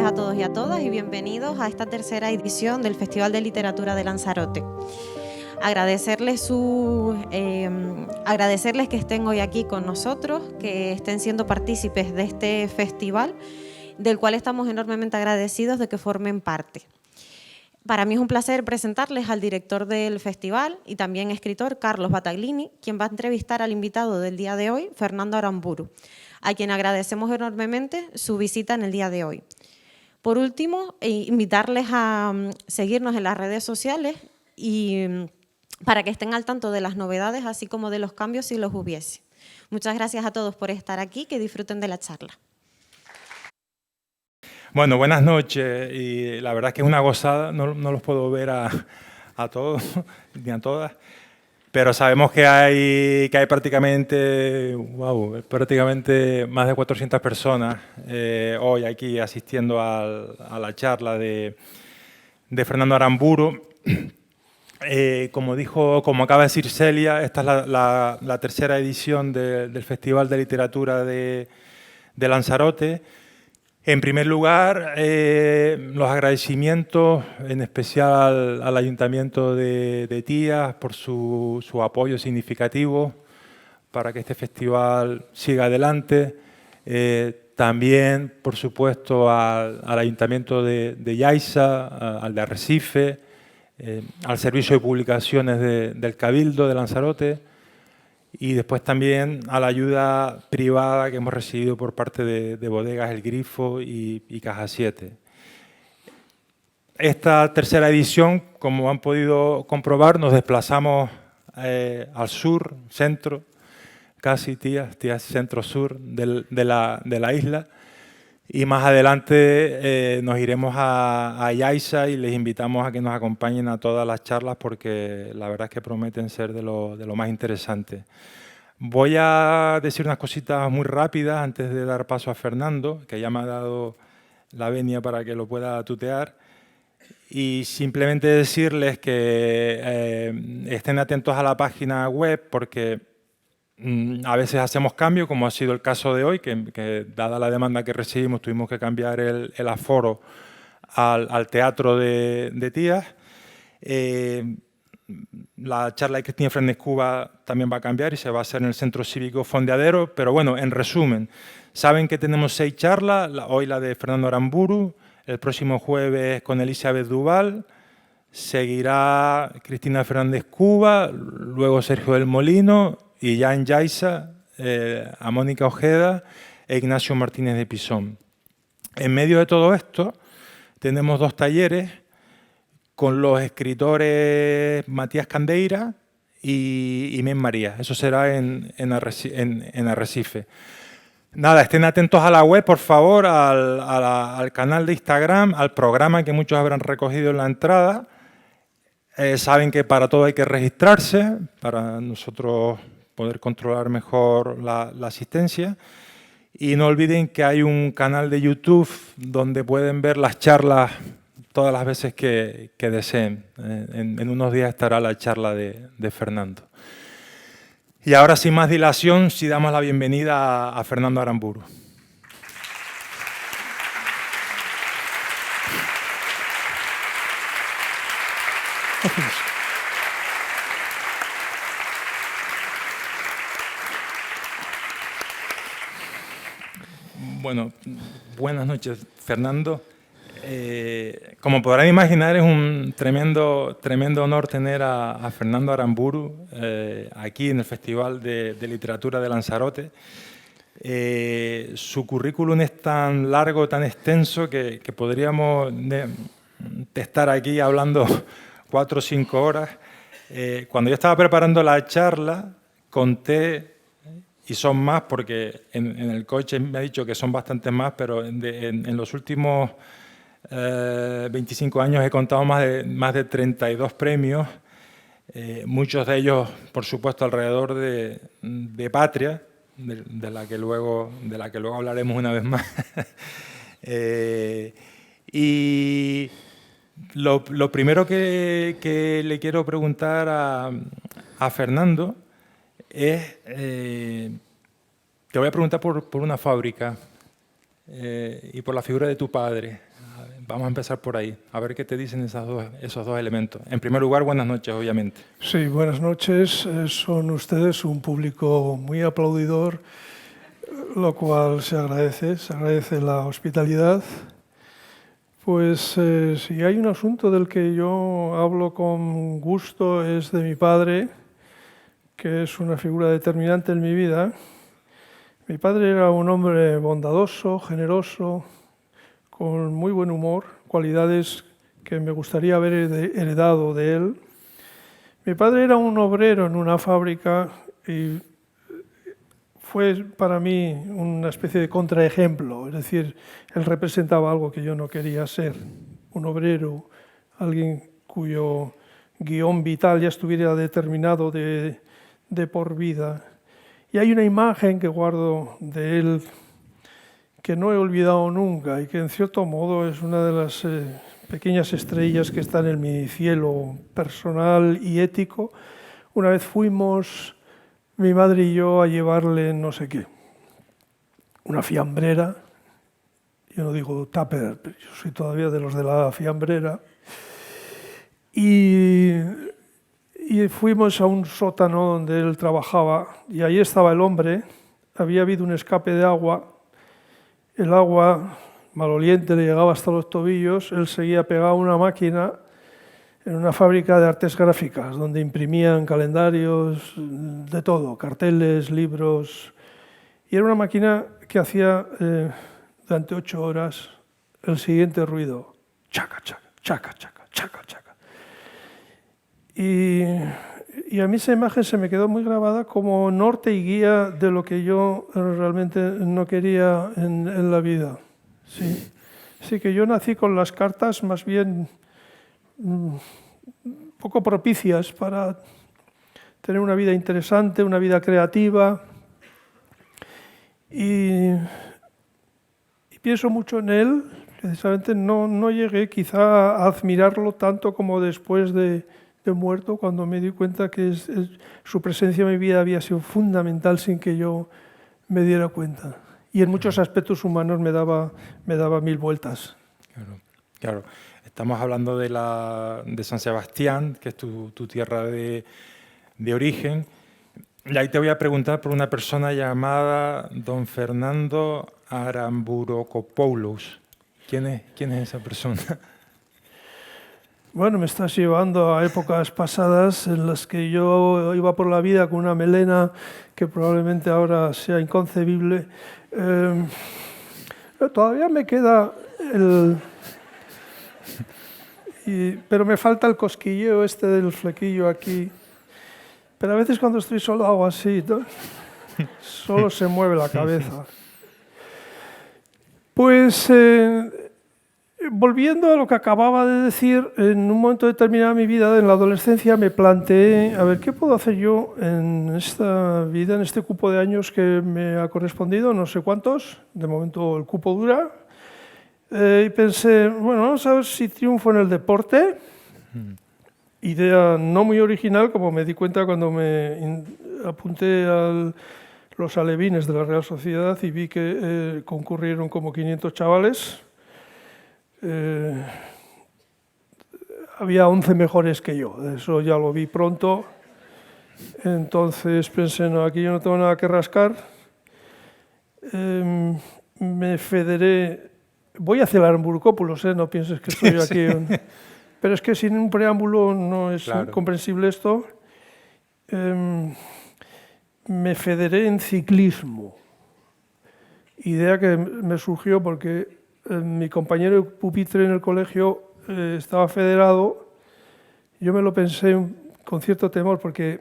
noches a todos y a todas y bienvenidos a esta tercera edición del Festival de Literatura de Lanzarote. Agradecerles que estén hoy aquí con nosotros, que estén siendo partícipes de este festival, del cual estamos enormemente agradecidos de que formen parte. Para mí es un placer presentarles al director del festival y también escritor, Carlos Battaglini, quien va a entrevistar al invitado del día de hoy, Fernando Aramburu, a quien agradecemos enormemente su visita en el día de hoy. Por último, invitarles a seguirnos en las redes sociales y para que estén al tanto de las novedades, así como de los cambios si los hubiese. Muchas gracias a todos por estar aquí, que disfruten de la charla. Bueno, buenas noches y la verdad es que es una gozada, no los puedo ver a todos ni a todas, pero sabemos que hay prácticamente más de 400 personas hoy aquí asistiendo a la charla de Fernando Aramburu. Como acaba de decir Celia, esta es la tercera edición del Festival de Literatura de Lanzarote. En primer lugar, los agradecimientos, en especial al Ayuntamiento de Tías por su apoyo significativo para que este festival siga adelante. También, por supuesto, al Ayuntamiento de Yaiza, al de Arrecife, al Servicio de Publicaciones del Cabildo de Lanzarote, y después también a la ayuda privada que hemos recibido por parte de Bodegas El Grifo y Caja 7. Esta tercera edición, como han podido comprobar, nos desplazamos al sur, centro, casi Tías centro-sur de la isla, y más adelante nos iremos a Yaiza y les invitamos a que nos acompañen a todas las charlas porque la verdad es que prometen ser de lo más interesante. Voy a decir unas cositas muy rápidas antes de dar paso a Fernando, que ya me ha dado la venia para que lo pueda tutear. Y simplemente decirles que estén atentos a la página web porque a veces hacemos cambios, como ha sido el caso de hoy, que dada la demanda que recibimos tuvimos que cambiar el aforo al Teatro de Tías. La charla de Cristina Fernández Cuba también va a cambiar y se va a hacer en el Centro Cívico Fondeadero, pero bueno, en resumen, saben que tenemos 6 charlas, hoy la de Fernando Aramburu, el próximo jueves con Elizabeth Duval, seguirá Cristina Fernández Cuba, luego Sergio del Molino y ya en Yaiza a Mónica Ojeda e Ignacio Martínez de Pisón. En medio de todo esto tenemos 2 talleres con los escritores Matías Candeira y Men María. Eso será en Arrecife. Nada, estén atentos a la web, por favor, al canal de Instagram, al programa que muchos habrán recogido en la entrada. Saben que para todo hay que registrarse, para nosotros poder controlar mejor la asistencia. Y no olviden que hay un canal de YouTube donde pueden ver las charlas todas las veces que deseen. En unos días estará la charla de Fernando. Y ahora, sin más dilación, sí damos la bienvenida a Fernando Aramburu. Bueno, buenas noches, Fernando. Como podrán imaginar, es un tremendo honor tener a Fernando Aramburu aquí en el Festival de Literatura de Lanzarote. Su currículum es tan largo, tan extenso, que podríamos estar aquí hablando 4 o 5 horas. Cuando yo estaba preparando la charla, conté, y son más porque en el coche me ha dicho que son bastantes más, pero en los últimos 25 años he contado más de 32 premios, muchos de ellos, por supuesto, alrededor de Patria, de la que luego hablaremos una vez más. Y lo primero que le quiero preguntar a Fernando es, te voy a preguntar por una fábrica y por la figura de tu padre. Vamos a empezar por ahí, a ver qué te dicen esos dos elementos. En primer lugar, buenas noches, obviamente. Sí, buenas noches. Son ustedes un público muy aplaudidor, lo cual se agradece la hospitalidad. Pues si hay un asunto del que yo hablo con gusto es de mi padre, que es una figura determinante en mi vida. Mi padre era un hombre bondadoso, generoso, con muy buen humor, cualidades que me gustaría haber heredado de él. Mi padre era un obrero en una fábrica y fue para mí una especie de contraejemplo, es decir, él representaba algo que yo no quería ser, un obrero, alguien cuyo guión vital ya estuviera determinado de por vida. Y hay una imagen que guardo de él que no he olvidado nunca y que en cierto modo es una de las pequeñas estrellas que están en mi cielo personal y ético. Una vez fuimos, mi madre y yo, a llevarle no sé qué, una fiambrera. Yo no digo tupper, pero yo soy todavía de los de la fiambrera. Y fuimos a un sótano donde él trabajaba y ahí estaba el hombre. Había habido un escape de agua. El agua maloliente le llegaba hasta los tobillos. Él seguía pegado a una máquina en una fábrica de artes gráficas donde imprimían calendarios, de todo, carteles, libros. Y era una máquina que hacía durante 8 horas el siguiente ruido: chaca, chaca, chaca, chaca, chaca, chaca. Y a mí esa imagen se me quedó muy grabada como norte y guía de lo que yo realmente no quería en la vida. Sí. Así que yo nací con las cartas más bien poco propicias para tener una vida interesante, una vida creativa. Y pienso mucho en él. Precisamente no llegué quizá a admirarlo tanto como después de muerto, cuando me di cuenta que su presencia en mi vida había sido fundamental sin que yo me diera cuenta. Y en muchos aspectos humanos me daba 1000 vueltas. Claro. Estamos hablando de San Sebastián, que es tu tierra de origen. Y ahí te voy a preguntar por una persona llamada don Fernando Aramburokopoulos. ¿Quién es esa persona? Bueno, me estás llevando a épocas pasadas en las que yo iba por la vida con una melena que probablemente ahora sea inconcebible. Todavía me queda pero me falta el cosquilleo del flequillo aquí. Pero a veces cuando estoy solo hago así, ¿no? Solo se mueve la cabeza. Pues volviendo a lo que acababa de decir, en un momento determinado de mi vida, en la adolescencia, me planteé, a ver, ¿qué puedo hacer yo en esta vida, en este cupo de años que me ha correspondido? No sé cuántos, de momento el cupo dura. Y pensé, bueno, vamos a ver si triunfo en el deporte. Idea no muy original, como me di cuenta cuando me apunté a los alevines de la Real Sociedad y vi que concurrieron como 500 chavales. Había 11 mejores que yo, eso ya lo vi pronto. Entonces pensé, no, aquí yo no tengo nada que rascar. Me federé, voy hacia el Aramburokopoulos, no pienses que estoy aquí. Pero es que sin un preámbulo no es comprensible esto. Me federé en ciclismo. Idea que me surgió porque mi compañero de pupitre en el colegio estaba federado. Yo me lo pensé con cierto temor porque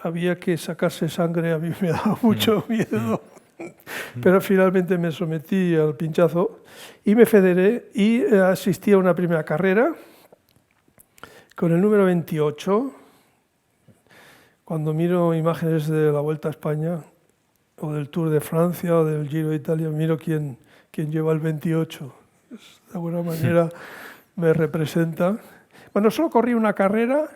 había que sacarse sangre, a mí me daba mucho miedo. Pero finalmente me sometí al pinchazo y me federé y asistí a una primera carrera con el número 28. Cuando miro imágenes de la Vuelta a España o del Tour de Francia o del Giro de Italia, miro quién lleva el 28. De alguna manera me representa. Bueno, solo corrí una carrera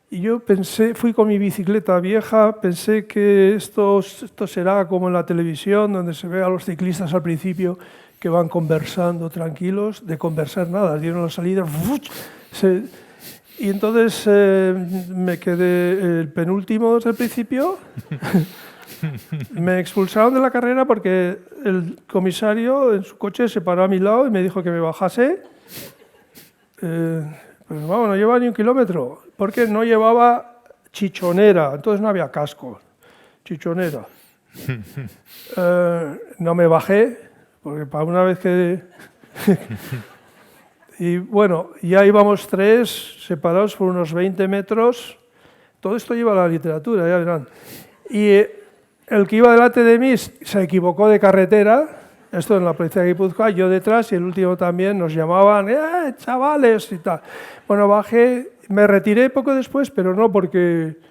y yo pensé, fui con mi bicicleta vieja, pensé que esto será como en la televisión, donde se ve a los ciclistas al principio que van conversando tranquilos, de conversar nada, dieron la salida, y entonces me quedé el penúltimo desde el principio. Me expulsaron de la carrera porque el comisario en su coche se paró a mi lado y me dijo que me bajase. Pues vamos, no llevaba ni 1 kilómetro, porque no llevaba chichonera, entonces no había casco. Chichonera. No me bajé, porque para una vez que... Y bueno, ya íbamos 3 separados por unos 20 metros. Todo esto lleva a la literatura, ya verán. Y el que iba delante de mí se equivocó de carretera, esto en la policía de Guipúzcoa, yo detrás y el último también, nos llamaban, chavales y tal. Bueno, bajé, me retiré poco después, pero no porque...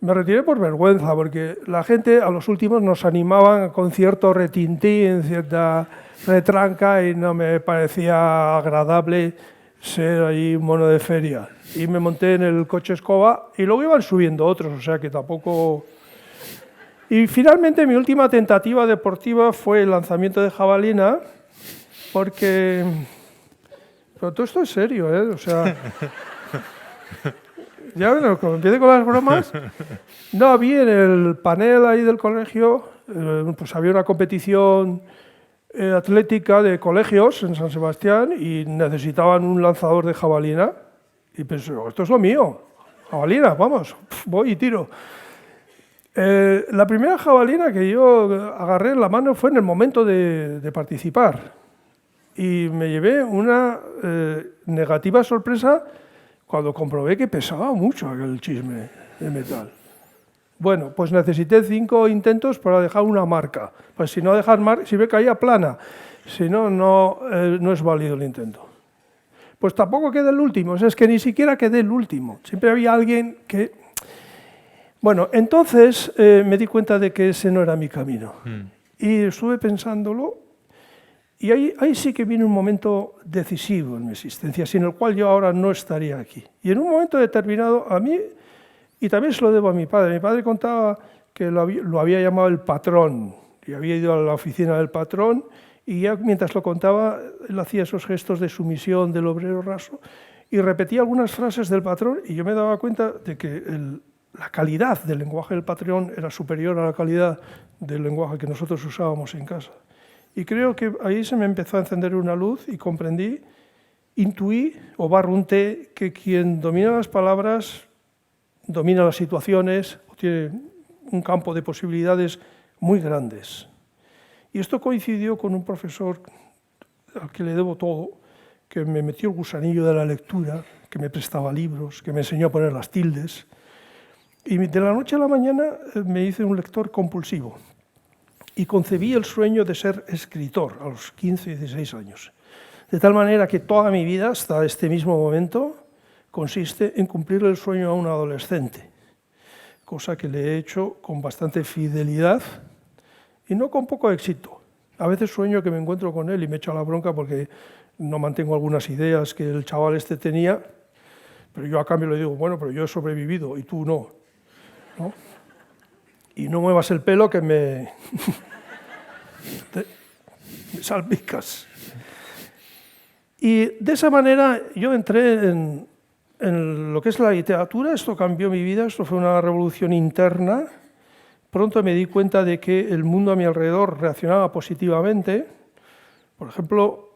Me retiré por vergüenza, porque la gente a los últimos nos animaban con cierto retintín, cierta retranca, y no me parecía agradable ser ahí un mono de feria. Y me monté en el coche escoba y luego iban subiendo otros, o sea que tampoco... Y finalmente mi última tentativa deportiva fue el lanzamiento de jabalina, porque... Pero todo esto es serio, ¿eh? O sea... Ya bueno, cuando empiece con las bromas, no, había en el panel ahí del colegio, pues había una competición atlética de colegios en San Sebastián y necesitaban un lanzador de jabalina. Y pensé, esto es lo mío, jabalina, vamos, voy y tiro. La primera jabalina que yo agarré en la mano fue en el momento de participar. Y me llevé una negativa sorpresa cuando comprobé que pesaba mucho aquel chisme de metal. Bueno, pues necesité 5 intentos para dejar una marca. Pues si no dejar marca, si me caía plana, si no, no es válido el intento. Pues tampoco quedé el último, es que ni siquiera quedé el último. Siempre había alguien que... Bueno, entonces me di cuenta de que ese no era mi camino. Y estuve pensándolo. Y ahí sí que viene un momento decisivo en mi existencia, sin el cual yo ahora no estaría aquí. Y en un momento determinado, a mí, y también se lo debo a mi padre contaba que lo había llamado el patrón, y había ido a la oficina del patrón, y ya mientras lo contaba, él hacía esos gestos de sumisión del obrero raso, y repetía algunas frases del patrón, y yo me daba cuenta de que la calidad del lenguaje del patrón era superior a la calidad del lenguaje que nosotros usábamos en casa. Y creo que ahí se me empezó a encender una luz y comprendí, intuí o barrunté que quien domina las palabras, domina las situaciones, tiene un campo de posibilidades muy grandes. Y esto coincidió con un profesor al que le debo todo, que me metió el gusanillo de la lectura, que me prestaba libros, que me enseñó a poner las tildes. Y de la noche a la mañana me hice un lector compulsivo. Y concebí el sueño de ser escritor a los 15 y 16 años. De tal manera que toda mi vida, hasta este mismo momento, consiste en cumplir el sueño a un adolescente, cosa que le he hecho con bastante fidelidad y no con poco éxito. A veces sueño que me encuentro con él y me echo la bronca porque no mantengo algunas ideas que el chaval este tenía, pero yo a cambio le digo, bueno, pero yo he sobrevivido y tú no, ¿no? Y no muevas el pelo que me salpicas. Y de esa manera yo entré en lo que es la literatura, esto cambió mi vida, esto fue una revolución interna. Pronto me di cuenta de que el mundo a mi alrededor reaccionaba positivamente. Por ejemplo,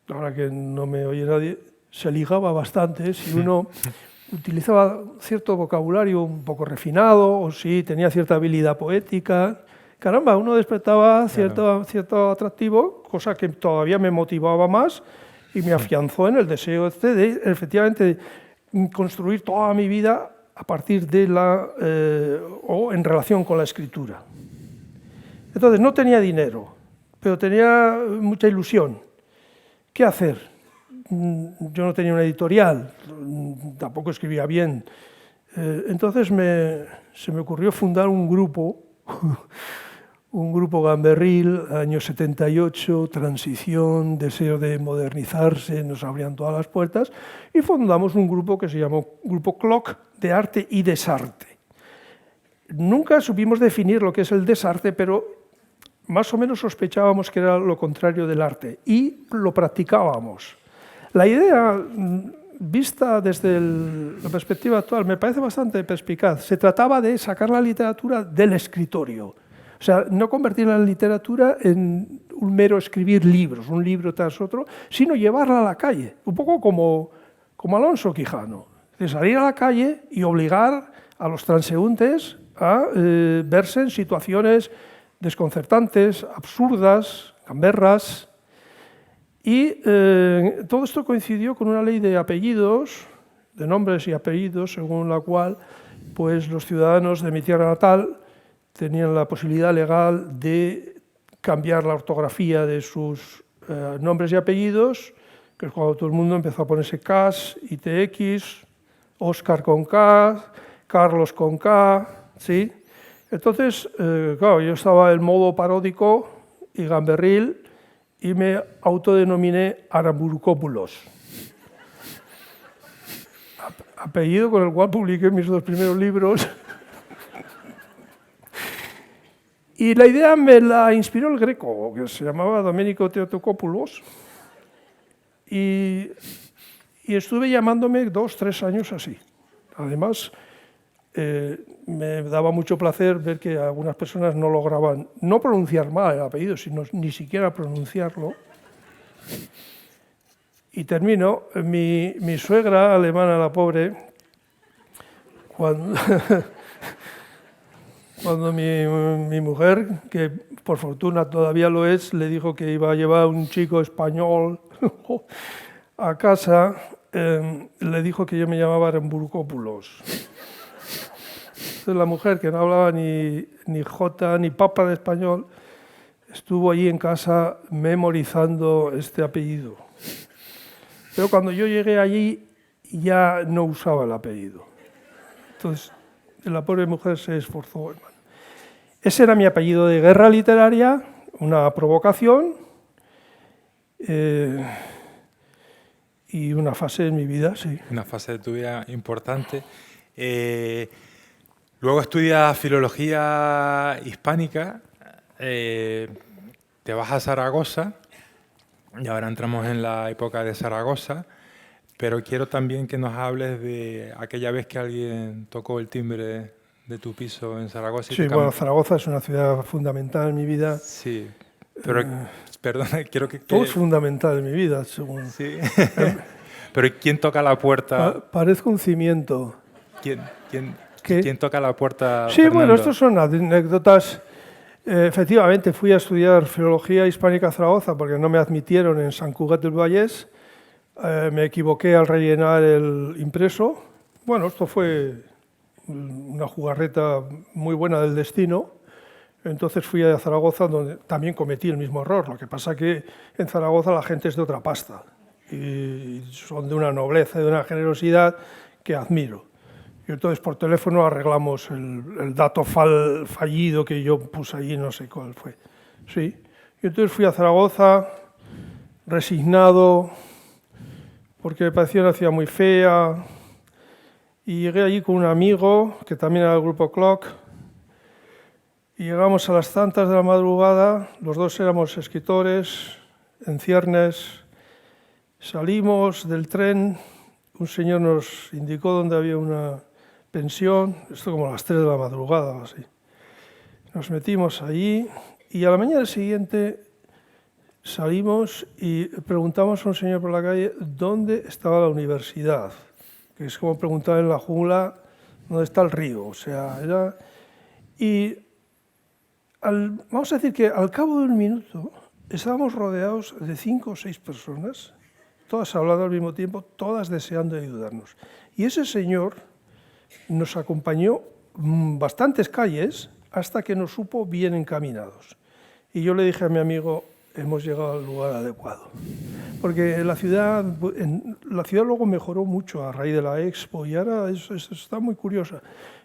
ahora que no me oye nadie, se ligaba bastante. Si uno utilizaba cierto vocabulario un poco refinado, o si tenía cierta habilidad poética, caramba, uno despertaba cierto atractivo, cosa que todavía me motivaba más y me afianzó en el deseo de efectivamente construir toda mi vida a partir de o en relación con la escritura. Entonces no tenía dinero, pero tenía mucha ilusión. ¿Qué hacer? Yo no tenía una editorial, tampoco escribía bien. Entonces se me ocurrió fundar un grupo gamberril, año 78, transición, deseo de modernizarse, nos abrían todas las puertas, y fundamos un grupo que se llamó Grupo Cloc, de arte y desarte. Nunca supimos definir lo que es el desarte, pero más o menos sospechábamos que era lo contrario del arte y lo practicábamos. La idea, vista desde la perspectiva actual, me parece bastante perspicaz. Se trataba de sacar la literatura del escritorio. O sea, no convertir la literatura en un mero escribir libros, un libro tras otro, sino llevarla a la calle, un poco como Alonso Quijano, de salir a la calle y obligar a los transeúntes a verse en situaciones desconcertantes, absurdas, gamberras. Y todo esto coincidió con una ley de apellidos, de nombres y apellidos, según la cual pues, los ciudadanos de mi tierra natal tenían la posibilidad legal de cambiar la ortografía de sus nombres y apellidos, que es cuando todo el mundo empezó a ponerse Cas, ITX, Óscar con K, Carlos con K, ¿sí? Entonces, claro, yo estaba en modo paródico y gamberril y me autodenominé Aramburucópulos, apellido con el cual publiqué mis 2 primeros libros. Y la idea me la inspiró el Greco, que se llamaba Domenico Theotokopoulos, y estuve llamándome 2 o 3 años así. Además, me daba mucho placer ver que algunas personas no lograban no pronunciar mal el apellido, sino ni siquiera pronunciarlo. Y termino, mi suegra alemana, la pobre, cuando mi mujer, que por fortuna todavía lo es, le dijo que iba a llevar a un chico español a casa, le dijo que yo me llamaba Aramburucópulos. Entonces la mujer, que no hablaba ni jota ni papa de español, estuvo allí en casa memorizando este apellido. Pero cuando yo llegué allí ya no usaba el apellido. Entonces la pobre mujer se esforzó, hermano. Ese era mi apellido de guerra literaria, una provocación y una fase en mi vida, sí. Una fase de tu vida importante. Luego estudias filología hispánica, te vas a Zaragoza, y ahora entramos en la época de Zaragoza, pero quiero también que nos hables de aquella vez que alguien tocó el timbre de tu piso en Zaragoza. Sí, bueno, Zaragoza es una ciudad fundamental en mi vida. Sí, pero perdona, quiero que... Todo es fundamental en mi vida, según... Sí, pero ¿quién toca la puerta? Parezco un cimiento. ¿Quién toca la puerta? Sí, Fernando? bueno, estas son anécdotas. Efectivamente, fui a estudiar filología hispánica a Zaragoza porque no me admitieron en Sant Cugat del Vallès. Me equivoqué al rellenar el impreso. Bueno, esto fue una jugarreta muy buena del destino. Entonces fui a Zaragoza, donde también cometí el mismo error. Lo que pasa que en Zaragoza la gente es de otra pasta y son de una nobleza y de una generosidad que admiro. Y entonces por teléfono arreglamos el dato fallido que yo puse allí, no sé cuál fue. Sí. Y entonces fui a Zaragoza, resignado, porque me parecía una ciudad muy fea. Y llegué allí con un amigo, que también era del grupo Clock. Y llegamos a las tantas de la madrugada, los dos éramos escritores, en ciernes. Salimos del tren, un señor nos indicó dónde había una pensión, esto como a las 3 de la madrugada o así. Nos metimos allí y a la mañana siguiente salimos y preguntamos a un señor por la calle dónde estaba la universidad, que es como preguntar en la jungla dónde está el río. O sea, era... Y vamos a decir que al cabo de un minuto estábamos rodeados de 5 o 6 personas, todas hablando al mismo tiempo, todas deseando ayudarnos. Y ese señor nos acompañó bastantes calles hasta que nos supo bien encaminados. Y yo le dije a mi amigo, hemos llegado al lugar adecuado. Porque la ciudad luego mejoró mucho a raíz de la Expo y ahora está muy curiosa.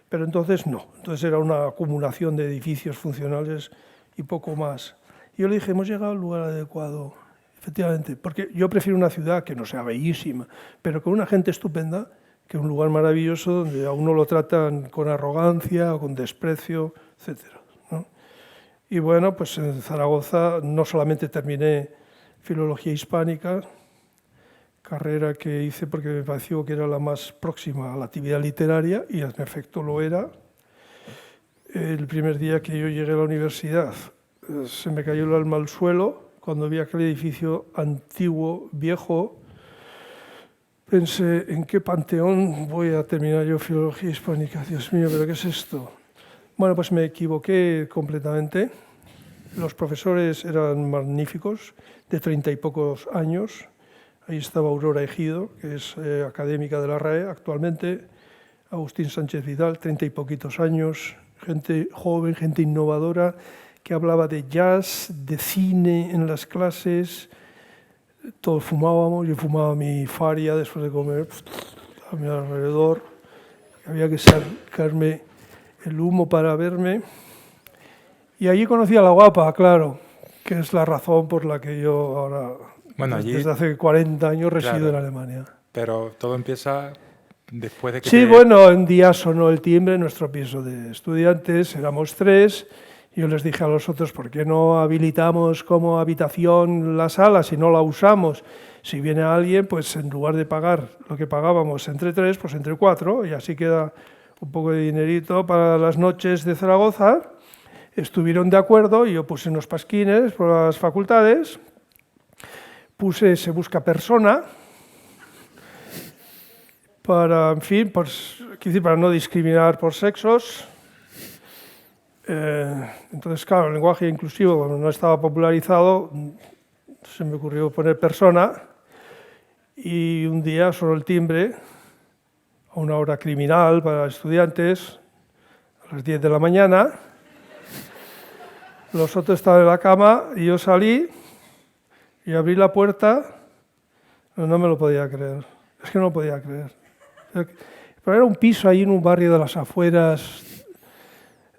Pero entonces no, entonces era una acumulación de edificios funcionales y poco más. Y yo le dije, hemos llegado al lugar adecuado, efectivamente, porque yo prefiero una ciudad que no sea bellísima, pero con una gente estupenda, que un lugar maravilloso donde a uno lo tratan con arrogancia o con desprecio, etc., ¿no? Y bueno, pues en Zaragoza no solamente terminé Filología Hispánica, carrera que hice porque me pareció que era la más próxima a la actividad literaria, y en efecto lo era. El primer día que yo llegué a la universidad se me cayó el alma al suelo cuando vi aquel edificio antiguo, viejo. Pensé, ¿en qué panteón voy a terminar yo Filología Hispánica? Dios mío, ¿pero qué es esto? Bueno, pues me equivoqué completamente. Los profesores eran magníficos, de 30 y pocos años. Ahí estaba Aurora Ejido, que es académica de la RAE actualmente, Agustín Sánchez Vidal, 30 y poquitos años, gente joven, gente innovadora, que hablaba de jazz, de cine en las clases. Todos fumábamos, yo fumaba mi faria después de comer a mi alrededor. Había que sacarme el humo para verme. Y allí conocí a la guapa, claro, que es la razón por la que yo ahora, desde hace 40 años, resido en Alemania. Pero todo empieza después de que... Sí, bueno, un día sonó el timbre en nuestro piso de estudiantes, éramos 3. Yo les dije a los otros, ¿por qué no habilitamos como habitación la sala si no la usamos? Si viene alguien, pues en lugar de pagar lo que pagábamos entre 3, pues entre 4, y así queda un poco de dinerito para las noches de Zaragoza. Estuvieron de acuerdo y yo puse unos pasquines por las facultades, puse Se busca persona, para, en fin, para no discriminar por sexos. Entonces, claro, el lenguaje inclusivo, cuando no estaba popularizado, se me ocurrió poner persona, y un día sonó el timbre a una hora criminal para estudiantes, a las 10 de la mañana. Los otros estaban en la cama y yo salí y abrí la puerta. No me lo podía creer, es que no lo podía creer. Pero era un piso ahí en un barrio de las afueras,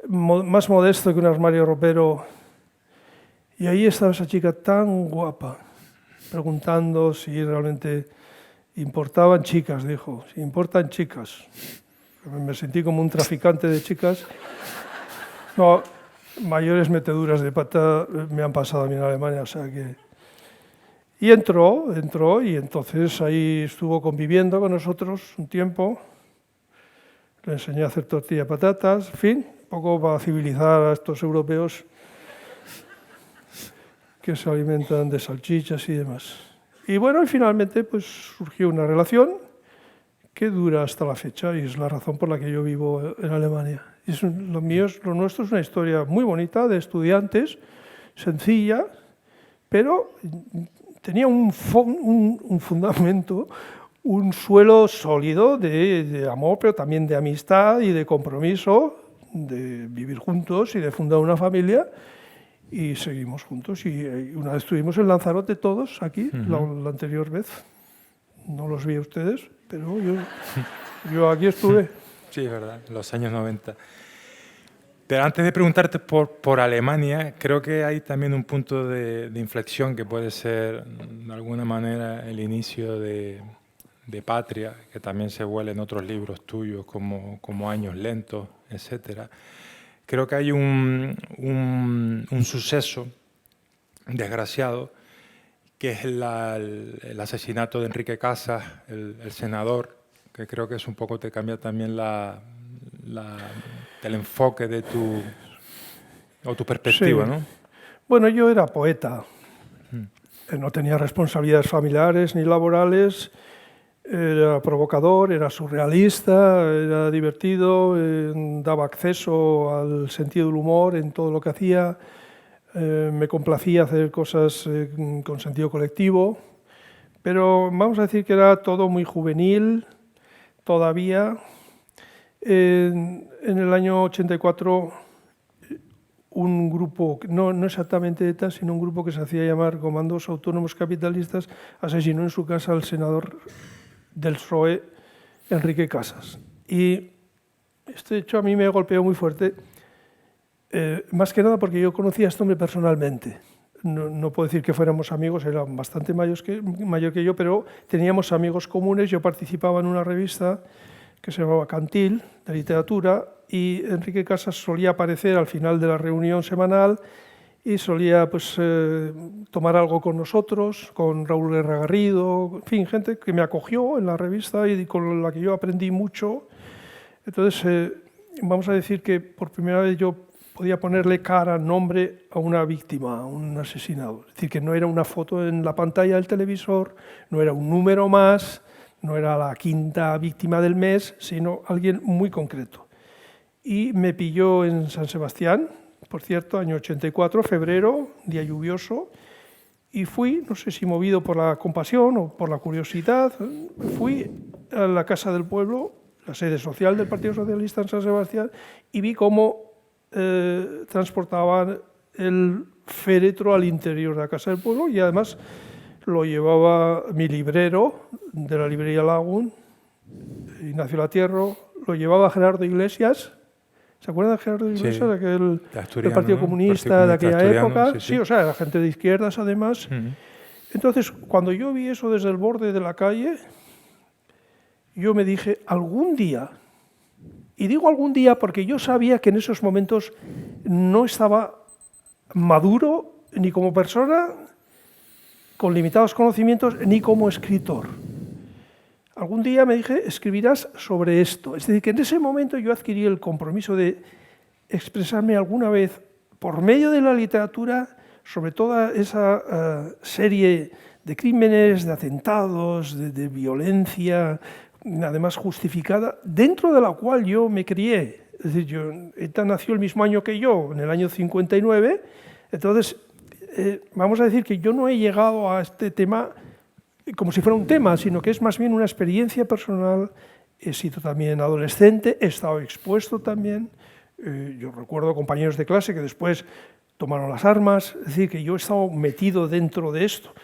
más modesto que un armario ropero, y ahí estaba esa chica tan guapa, preguntando si realmente importaban chicas, dijo, si importan chicas. Me sentí como un traficante de chicas. No, mayores meteduras de pata me han pasado a mí en Alemania, o sea que... Y entró, y entonces ahí estuvo conviviendo con nosotros un tiempo. Le enseñé a hacer tortilla de patatas, en fin, un poco para civilizar a estos europeos que se alimentan de salchichas y demás. Y bueno, y finalmente pues surgió una relación que dura hasta la fecha, y es la razón por la que yo vivo en Alemania. Lo nuestro es una historia muy bonita de estudiantes, sencilla, pero tenía un fundamento, un suelo sólido de amor, pero también de amistad y de compromiso, de vivir juntos y de fundar una familia, y seguimos juntos. Y una vez estuvimos en Lanzarote todos, aquí, la anterior vez. No los vi a ustedes, pero yo aquí estuve. Sí, es verdad, en los años 90. Pero antes de preguntarte por Alemania, creo que hay también un punto de inflexión que puede ser, de alguna manera, el inicio de Patria, que también se vuela en otros libros tuyos, como Años Lentos, etc. Creo que hay un suceso desgraciado, que es el asesinato de Enrique Casas, el senador, que creo que es un poco te cambia también el enfoque de tu perspectiva, sí. ¿No? Bueno, yo era poeta, no tenía responsabilidades familiares ni laborales, era provocador, era surrealista, era divertido, daba acceso al sentido del humor en todo lo que hacía, me complacía hacer cosas con sentido colectivo, pero vamos a decir que era todo muy juvenil todavía. En el año 84, un grupo, no exactamente ETA, sino un grupo que se hacía llamar Comandos Autónomos Capitalistas, asesinó en su casa al senador del PSOE, Enrique Casas. Y este hecho a mí me golpeó muy fuerte, más que nada porque yo conocía a este hombre personalmente. No puedo decir que fuéramos amigos, era bastante mayor que yo, pero teníamos amigos comunes. Yo participaba en una revista que se llamaba Cantil, de literatura, y Enrique Casas solía aparecer al final de la reunión semanal y solía pues, tomar algo con nosotros, con Raúl Guerra Garrido, en fin, gente que me acogió en la revista y con la que yo aprendí mucho. Entonces, vamos a decir que por primera vez yo podía ponerle cara, nombre a una víctima, a un asesinado. Es decir, que no era una foto en la pantalla del televisor, no era un número más, no era la quinta víctima del mes, sino alguien muy concreto. Y me pilló en San Sebastián, por cierto, año 84, febrero, día lluvioso, y fui, no sé si movido por la compasión o por la curiosidad, fui a la Casa del Pueblo, la sede social del Partido Socialista en San Sebastián, y vi cómo transportaban el féretro al interior de la Casa del Pueblo, y además lo llevaba mi librero de la librería Lagún, Ignacio Latierro, lo llevaba Gerardo Iglesias. ¿Se acuerdan de Gerardo Iglesias, Sí, del asturiano, Partido ¿no? Comunista de aquella asturiano, época? sí, Sí, sí. o sea, era gente de izquierdas además. Entonces, cuando yo vi eso desde el borde de la calle, yo me dije, algún día, y digo algún día porque yo sabía que en esos momentos no estaba maduro ni como persona, con limitados conocimientos, ni como escritor. Algún día me dije, escribirás sobre esto. Es decir, que en ese momento yo adquirí el compromiso de expresarme alguna vez por medio de la literatura sobre toda esa serie de crímenes, de atentados, de violencia, además justificada, dentro de la cual yo me crié. Es decir, ETA nació el mismo año que yo, en el año 59, entonces vamos a decir que yo no he llegado a este tema como si fuera un tema, sino que es más bien una experiencia personal. He sido también adolescente, he estado expuesto también. Yo recuerdo compañeros de clase que después tomaron las armas, es decir, que yo he estado metido dentro de esto.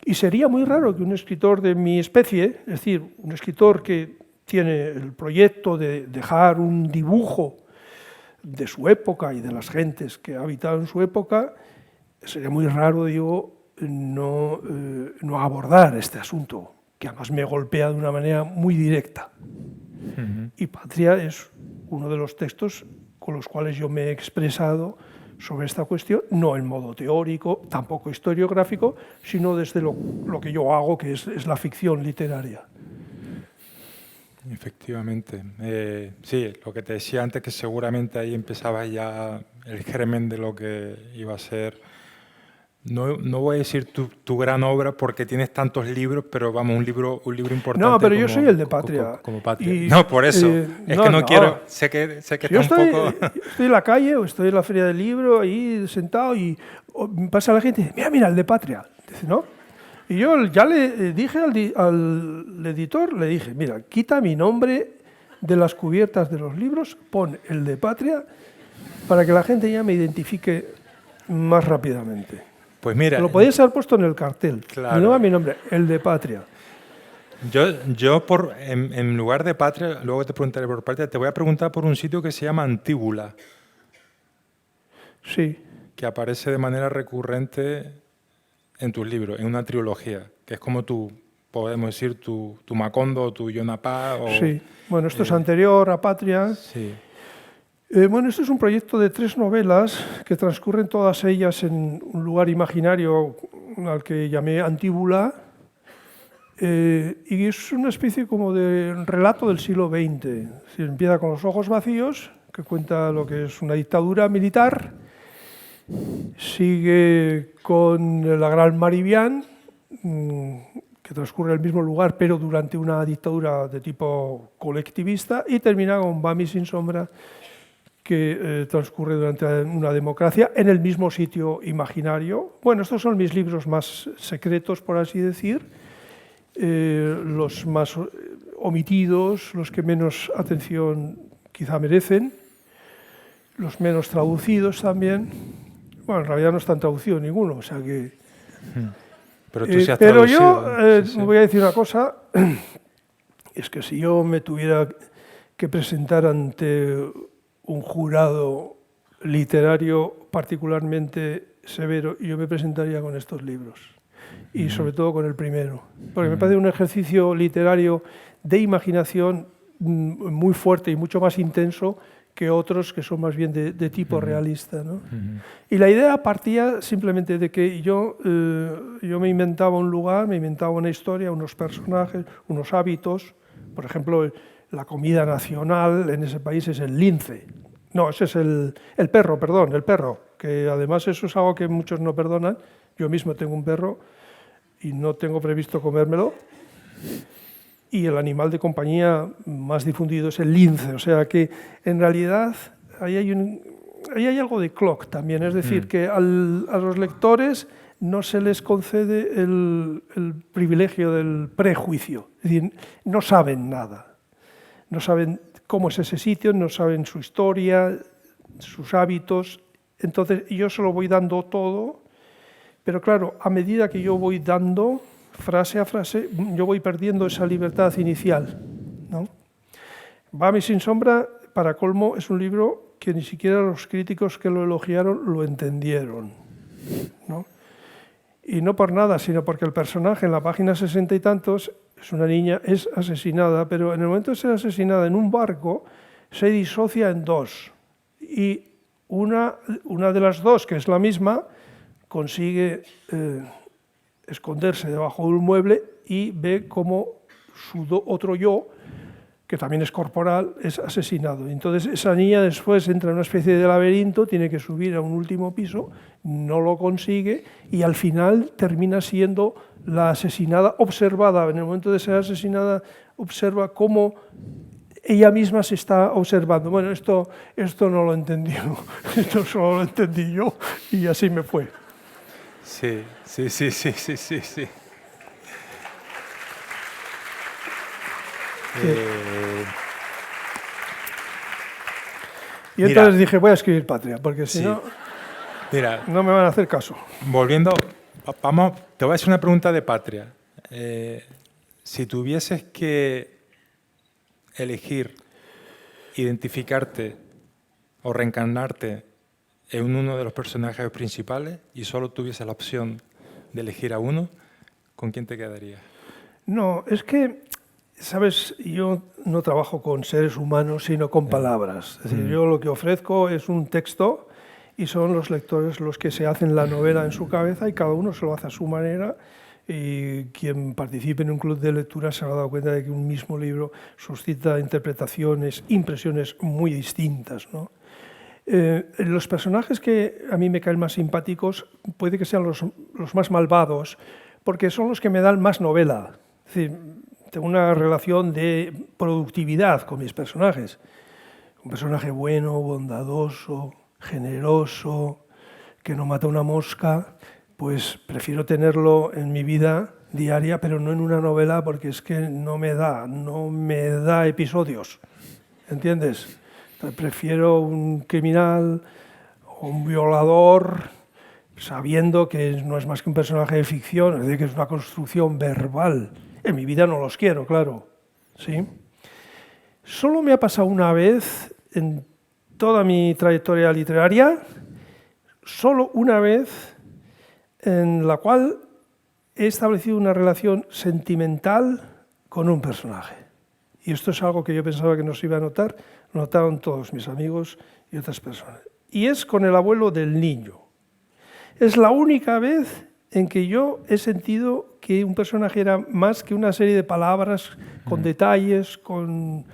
Y sería muy raro que un escritor de mi especie, es decir, un escritor que tiene el proyecto de dejar un dibujo de su época y de las gentes que habitaban en su época, sería muy raro, digo, no abordar este asunto, que además me golpea de una manera muy directa. Y Patria es uno de los textos con los cuales yo me he expresado sobre esta cuestión, no en modo teórico, tampoco historiográfico, sino desde lo que yo hago, que es la ficción literaria. Efectivamente. Sí, lo que te decía antes, que seguramente ahí empezaba ya el germen de lo que iba a ser. No voy a decir tu gran obra porque tienes tantos libros, pero vamos, un libro importante. No, pero yo soy el de Patria. Como Patria. No, por eso. Es que no quiero. Sé que yo está un poco. Estoy en la calle o estoy en la feria del libro, ahí sentado, y pasa la gente y dice, mira, el de Patria. Dice, ¿no? Y yo ya le dije al editor, le dije, mira, quita mi nombre de las cubiertas de los libros, pon el de Patria para que la gente ya me identifique más rápidamente. Pues mira, lo podías haber puesto en el cartel. Claro. No a mi nombre, el de Patria. Yo en lugar de Patria, luego te preguntaré por Patria, te voy a preguntar por un sitio que se llama Antíbula. Sí. Que aparece de manera recurrente en tus libros, en una trilogía, que es como podemos decir, tu Macondo o tu Yonapá. Sí, bueno, esto es anterior a Patria. Sí. Bueno, esto es un proyecto de 3 novelas que transcurren todas ellas en un lugar imaginario al que llamé Antíbula, y es una especie como de relato del siglo XX. Es decir, empieza con Los ojos vacíos, que cuenta lo que es una dictadura militar, sigue con La gran Maribián, que transcurre en el mismo lugar, pero durante una dictadura de tipo colectivista, y termina con Bami sin sombra, que transcurre durante una democracia en el mismo sitio imaginario. Bueno, estos son mis libros más secretos, por así decir, los más omitidos, los que menos atención quizá merecen, los menos traducidos también. Bueno, en realidad no están traducidos ninguno, o sea que... Pero tú sí has pero traducido. yo Sí. voy a decir una cosa, es que si yo me tuviera que presentar ante un jurado literario particularmente severo, yo me presentaría con estos libros, y sobre todo con el primero, porque me parece un ejercicio literario de imaginación muy fuerte y mucho más intenso que otros que son más bien de tipo realista, ¿no? Y la idea partía simplemente de que yo me inventaba un lugar, me inventaba una historia, unos personajes, unos hábitos. Por ejemplo, la comida nacional en ese país es el lince. No, ese es el perro, perdón, el perro, que además eso es algo que muchos no perdonan. Yo mismo tengo un perro y no tengo previsto comérmelo. Y el animal de compañía más difundido es el lince, o sea que en realidad ahí hay algo de clock también, es decir, que a los lectores no se les concede el privilegio del prejuicio, es decir, no saben nada, no saben cómo es ese sitio, no saben su historia, sus hábitos, entonces yo se lo voy dando todo, pero claro, a medida que yo voy dando frase a frase, yo voy perdiendo esa libertad inicial, ¿no? Bami sin sombra, para colmo, es un libro que ni siquiera los críticos que lo elogiaron lo entendieron, ¿no? Y no por nada, sino porque el personaje en la página 60 y tantos es una niña, es asesinada, pero en el momento de ser asesinada en un barco se disocia en dos y una de las dos, que es la misma, consigue esconderse debajo de un mueble y ve cómo su otro yo, que también es corporal, es asesinado. Entonces esa niña después entra en una especie de laberinto, tiene que subir a un último piso, no lo consigue y al final termina siendo la asesinada observada. En el momento de ser asesinada observa cómo ella misma se está observando. Bueno, esto no lo entendí, esto solo lo entendí yo y así me fue. Sí. Y entonces dije, voy a escribir Patria, porque si no, no me van a hacer caso. Volviendo, te voy a hacer una pregunta de Patria. Si tuvieses que elegir, identificarte o reencarnarte en uno de los personajes principales y solo tuviese la opción de elegir a uno, ¿con quién te quedarías? No, es que, ¿sabes? Yo no trabajo con seres humanos, sino con palabras. Es decir, yo lo que ofrezco es un texto y son los lectores los que se hacen la novela en su cabeza y cada uno se lo hace a su manera. Y quien participe en un club de lectura se habrá dado cuenta de que un mismo libro suscita interpretaciones, impresiones muy distintas, ¿no? Los personajes que a mí me caen más simpáticos puede que sean los más malvados, porque son los que me dan más novela. Es decir, tengo una relación de productividad con mis personajes. Un personaje bueno, bondadoso, generoso, que no mata una mosca, pues prefiero tenerlo en mi vida diaria, pero no en una novela, porque es que no me da episodios, ¿entiendes? Entonces, prefiero un criminal o un violador, sabiendo que no es más que un personaje de ficción, es decir, que es una construcción verbal. En mi vida no los quiero, claro, ¿sí? Solo me ha pasado una vez en toda mi trayectoria literaria, solo una vez en la cual he establecido una relación sentimental con un personaje. Y esto es algo que yo pensaba que no se iba a notar, lo notaron todos mis amigos y otras personas. Y es con el abuelo del niño. Es la única vez en que yo he sentido que un personaje era más que una serie de palabras con detalles, con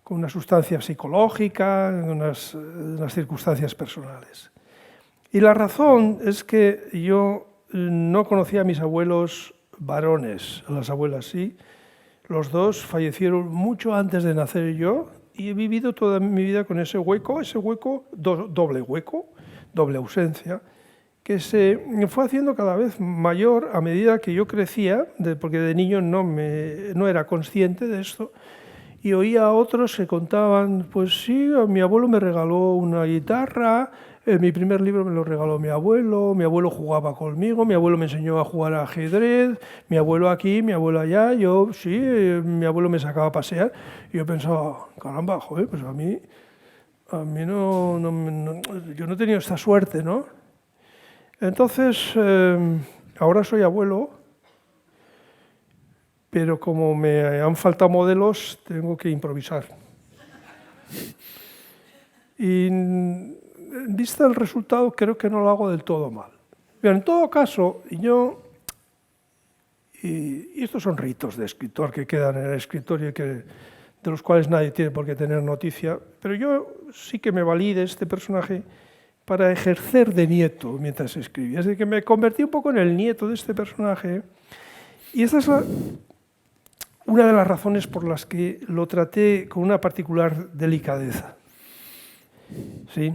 una sustancia psicológica, unas circunstancias personales. Y la razón es que yo no conocía a mis abuelos varones, a las abuelas sí. Los dos fallecieron mucho antes de nacer yo y he vivido toda mi vida con ese hueco, doble ausencia, que se fue haciendo cada vez mayor a medida que yo crecía, porque de niño no era consciente de esto, y oía a otros que contaban, pues sí, mi abuelo me regaló una guitarra, mi primer libro me lo regaló mi abuelo jugaba conmigo, mi abuelo me enseñó a jugar a ajedrez, mi abuelo aquí, mi abuelo allá, mi abuelo me sacaba a pasear, y yo pensaba, caramba, joder, pues a mí yo no he tenido esta suerte, ¿no? Entonces, ahora soy abuelo, pero como me han faltado modelos, tengo que improvisar. Y en vista del resultado, creo que no lo hago del todo mal. Pero en todo caso, y estos son ritos de escritor que quedan en el escritorio y de los cuales nadie tiene por qué tener noticia, pero yo sí que me valí de este personaje para ejercer de nieto mientras escribía. Es decir, que me convertí un poco en el nieto de este personaje, y esta es una de las razones por las que lo traté con una particular delicadeza. ¿Sí?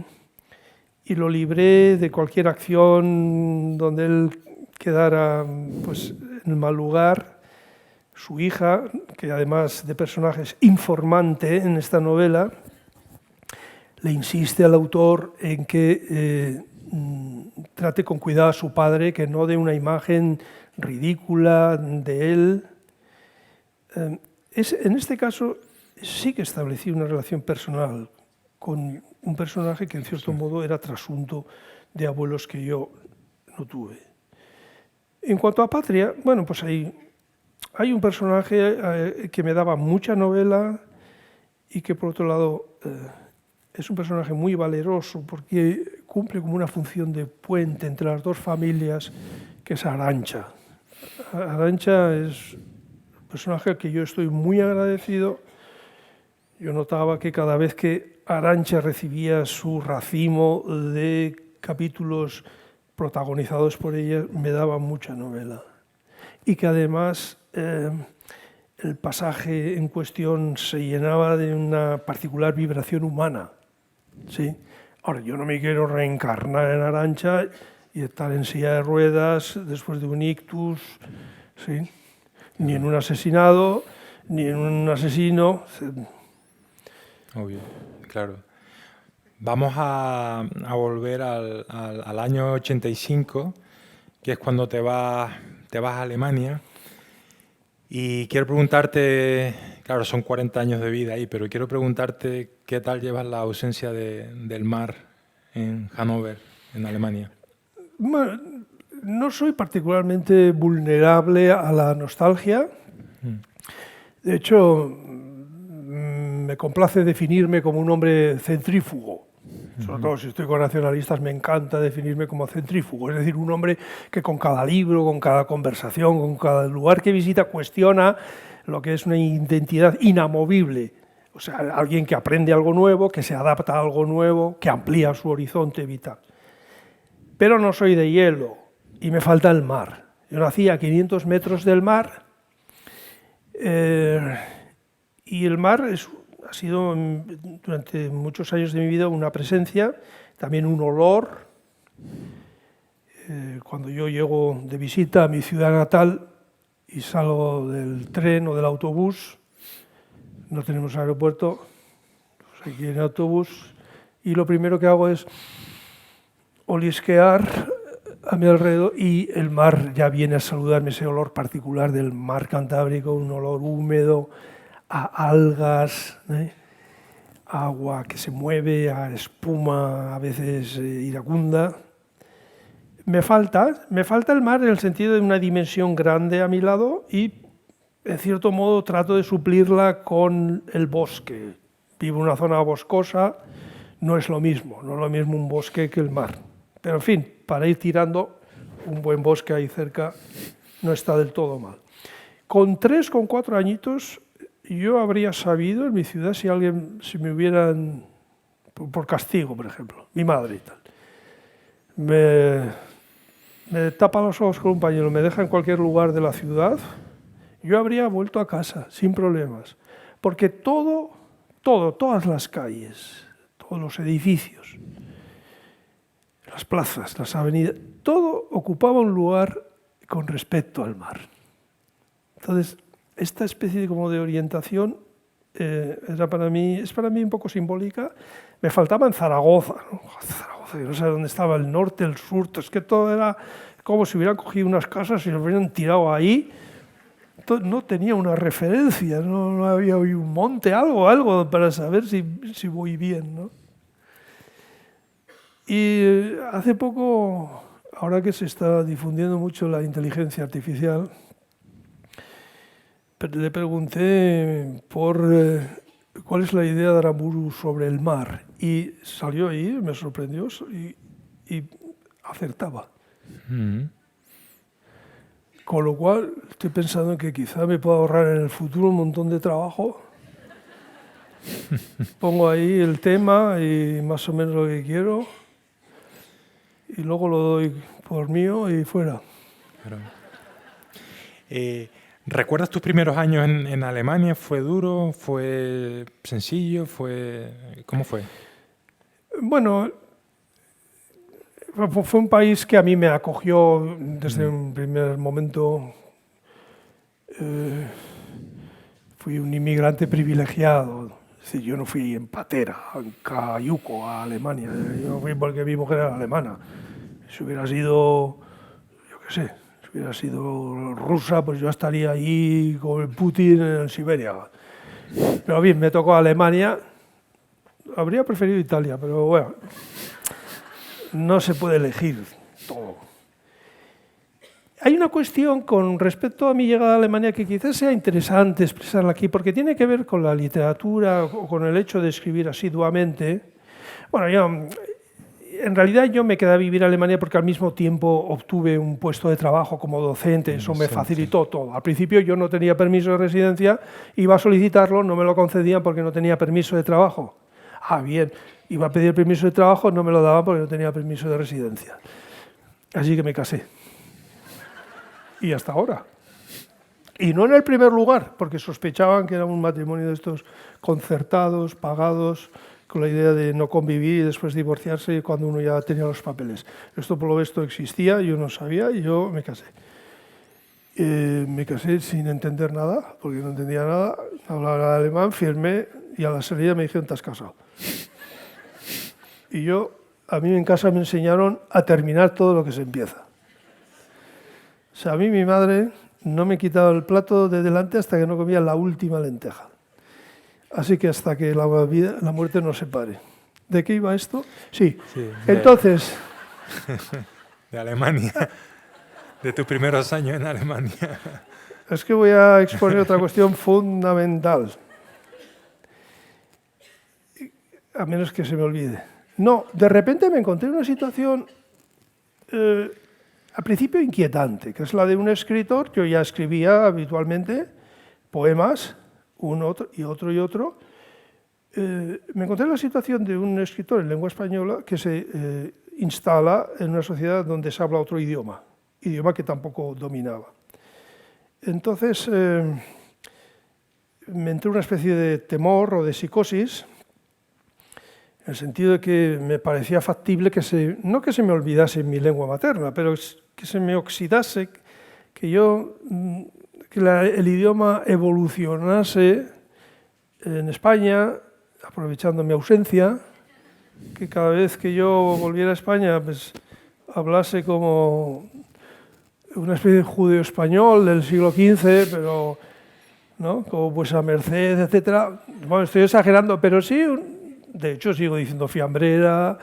Y lo libré de cualquier acción donde él quedara pues, en el mal lugar. Su hija, que además de personaje es informante en esta novela, le insiste al autor en que trate con cuidado a su padre, que no dé una imagen ridícula de él. En este caso sí que establecí una relación personal con un personaje que en cierto modo era trasunto de abuelos que yo no tuve. En cuanto a Patria, bueno, pues hay un personaje que me daba mucha novela y que por otro lado es un personaje muy valeroso porque cumple como una función de puente entre las dos familias, que es Arantxa. Arantxa es un personaje al que yo estoy muy agradecido. Yo notaba que cada vez que Arantxa recibía su racimo de capítulos protagonizados por ella, me daba mucha novela. Y que además el pasaje en cuestión se llenaba de una particular vibración humana. ¿Sí? Ahora, yo no me quiero reencarnar en Arantxa y estar en silla de ruedas después de un ictus, ¿sí? Ni en un asesinado, ni en un asesino. Obvio, claro. Vamos a volver al año 85, que es cuando te vas a Alemania. Y quiero preguntarte, claro, son 40 años de vida ahí, pero quiero preguntarte qué tal llevas la ausencia del mar en Hannover, en Alemania. Bueno, no soy particularmente vulnerable a la nostalgia. De hecho, me complace definirme como un hombre centrífugo. Sobre todo si estoy con nacionalistas, me encanta definirme como centrífugo, es decir, un hombre que con cada libro, con cada conversación, con cada lugar que visita cuestiona lo que es una identidad inamovible. O sea, alguien que aprende algo nuevo, que se adapta a algo nuevo, que amplía su horizonte vital. Pero no soy de hielo y me falta el mar. Yo nací a 500 metros del mar y el mar ha sido durante muchos años de mi vida una presencia, también un olor. Cuando yo llego de visita a mi ciudad natal y salgo del tren o del autobús, no tenemos aeropuerto, pues aquí en el autobús, y lo primero que hago es olisquear a mi alrededor y el mar ya viene a saludarme, ese olor particular del mar Cantábrico, un olor húmedo, a algas, agua que se mueve, a espuma a veces iracunda. Me falta el mar en el sentido de una dimensión grande a mi lado y, en cierto modo, trato de suplirla con el bosque. Vivo en una zona boscosa, no es lo mismo un bosque que el mar. Pero, en fin, para ir tirando, un buen bosque ahí cerca no está del todo mal. Con 4 añitos, yo habría sabido en mi ciudad si me hubieran, por castigo, por ejemplo, mi madre y tal, me tapa los ojos con un pañuelo, me deja en cualquier lugar de la ciudad, yo habría vuelto a casa sin problemas, porque todas las calles, todos los edificios, las plazas, las avenidas, todo ocupaba un lugar con respecto al mar. Entonces, esta especie como de orientación es para mí un poco simbólica. Me faltaba en Zaragoza, ¿no? Zaragoza, yo no sé dónde estaba el norte, el sur, es que todo era como si hubieran cogido unas casas y lo hubieran tirado ahí. Entonces, no tenía una referencia, no había un monte, algo para saber si voy bien, ¿no? Y hace poco, ahora que se está difundiendo mucho la inteligencia artificial, le pregunté por cuál es la idea de Aramburu sobre el mar. Y salió ahí, me sorprendió y acertaba. Con lo cual estoy pensando que quizá me pueda ahorrar en el futuro un montón de trabajo. Pongo ahí el tema y más o menos lo que quiero y luego lo doy por mío y fuera. Claro. ¿Recuerdas tus primeros años en Alemania? ¿Fue duro? ¿Fue sencillo? ¿Cómo fue? Bueno, fue un país que a mí me acogió desde un primer momento. Fui un inmigrante privilegiado. Es decir, yo no fui en patera, en cayuco a Alemania. Yo fui porque mi mujer era alemana. Si hubiera sido, yo qué sé, si hubiera sido rusa, pues yo estaría allí con el Putin en Siberia. Pero bien, me tocó Alemania. Habría preferido Italia, pero bueno, no se puede elegir todo. Hay una cuestión con respecto a mi llegada a Alemania que quizás sea interesante expresarla aquí, porque tiene que ver con la literatura o con el hecho de escribir asiduamente. Bueno, en realidad yo me quedé a vivir en Alemania porque al mismo tiempo obtuve un puesto de trabajo como docente, eso me facilitó todo. Al principio yo no tenía permiso de residencia, iba a solicitarlo, no me lo concedían porque no tenía permiso de trabajo. Ah, bien, iba a pedir permiso de trabajo, no me lo daban porque no tenía permiso de residencia. Así que me casé. Y hasta ahora. Y no en el primer lugar, porque sospechaban que era un matrimonio de estos concertados, pagados, con la idea de no convivir y después divorciarse cuando uno ya tenía los papeles. Esto por lo visto existía, yo no sabía y yo me casé. Me casé sin entender nada, porque no entendía nada, hablaba alemán, firmé y a la salida me dijeron, ¿te has casado? Y a mí en casa me enseñaron a terminar todo lo que se empieza. O sea, a mí mi madre no me quitaba el plato de delante hasta que no comía la última lenteja. Así que hasta que la muerte nos separe. ¿De qué iba esto? Sí. Entonces... De Alemania. De tus primeros años en Alemania. Es que voy a exponer otra cuestión fundamental. A menos que se me olvide. No, de repente me encontré en una situación... al principio inquietante, que es la de un escritor. Yo ya escribía habitualmente poemas, uno otro y otro y otro. Me encontré en la situación de un escritor en lengua española que se instala en una sociedad donde se habla otro idioma que tampoco dominaba. Entonces me entró una especie de temor o de psicosis, en el sentido de que me parecía factible que no que se me olvidase mi lengua materna, pero que se me oxidase, que el idioma evolucionase en España, aprovechando mi ausencia, que cada vez que yo volviera a España, pues hablase como una especie de judeo-español del siglo XV, pero ¿no? Como Vuesa Merced, etc. Bueno, estoy exagerando, pero sí, de hecho sigo diciendo fiambrera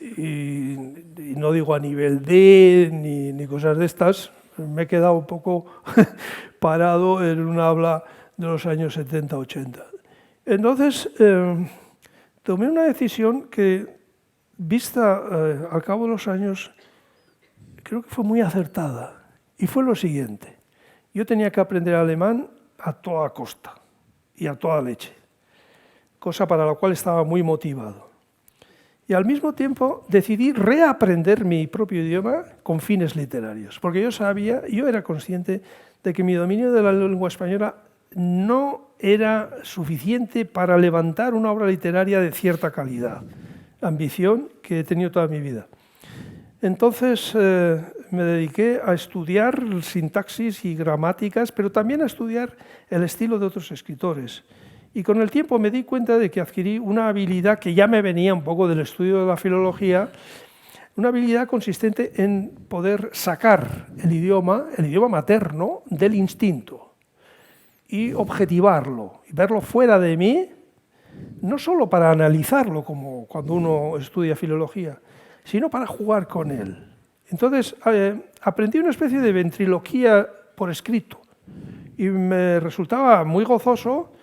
y no digo a nivel de ni cosas de estas. Me he quedado un poco parado en un habla de los años 70-80. Entonces, tomé una decisión que, vista al cabo de los años, creo que fue muy acertada. Y fue lo siguiente. Yo tenía que aprender alemán a toda costa y a toda leche, cosa para la cual estaba muy motivado. Y al mismo tiempo decidí reaprender mi propio idioma con fines literarios, porque yo era consciente de que mi dominio de la lengua española no era suficiente para levantar una obra literaria de cierta calidad, ambición que he tenido toda mi vida. Entonces me dediqué a estudiar sintaxis y gramáticas, pero también a estudiar el estilo de otros escritores. Y con el tiempo me di cuenta de que adquirí una habilidad que ya me venía un poco del estudio de la filología, una habilidad consistente en poder sacar el idioma materno del instinto y objetivarlo, y verlo fuera de mí, no solo para analizarlo como cuando uno estudia filología, sino para jugar con él. Entonces aprendí una especie de ventriloquía por escrito y me resultaba muy gozoso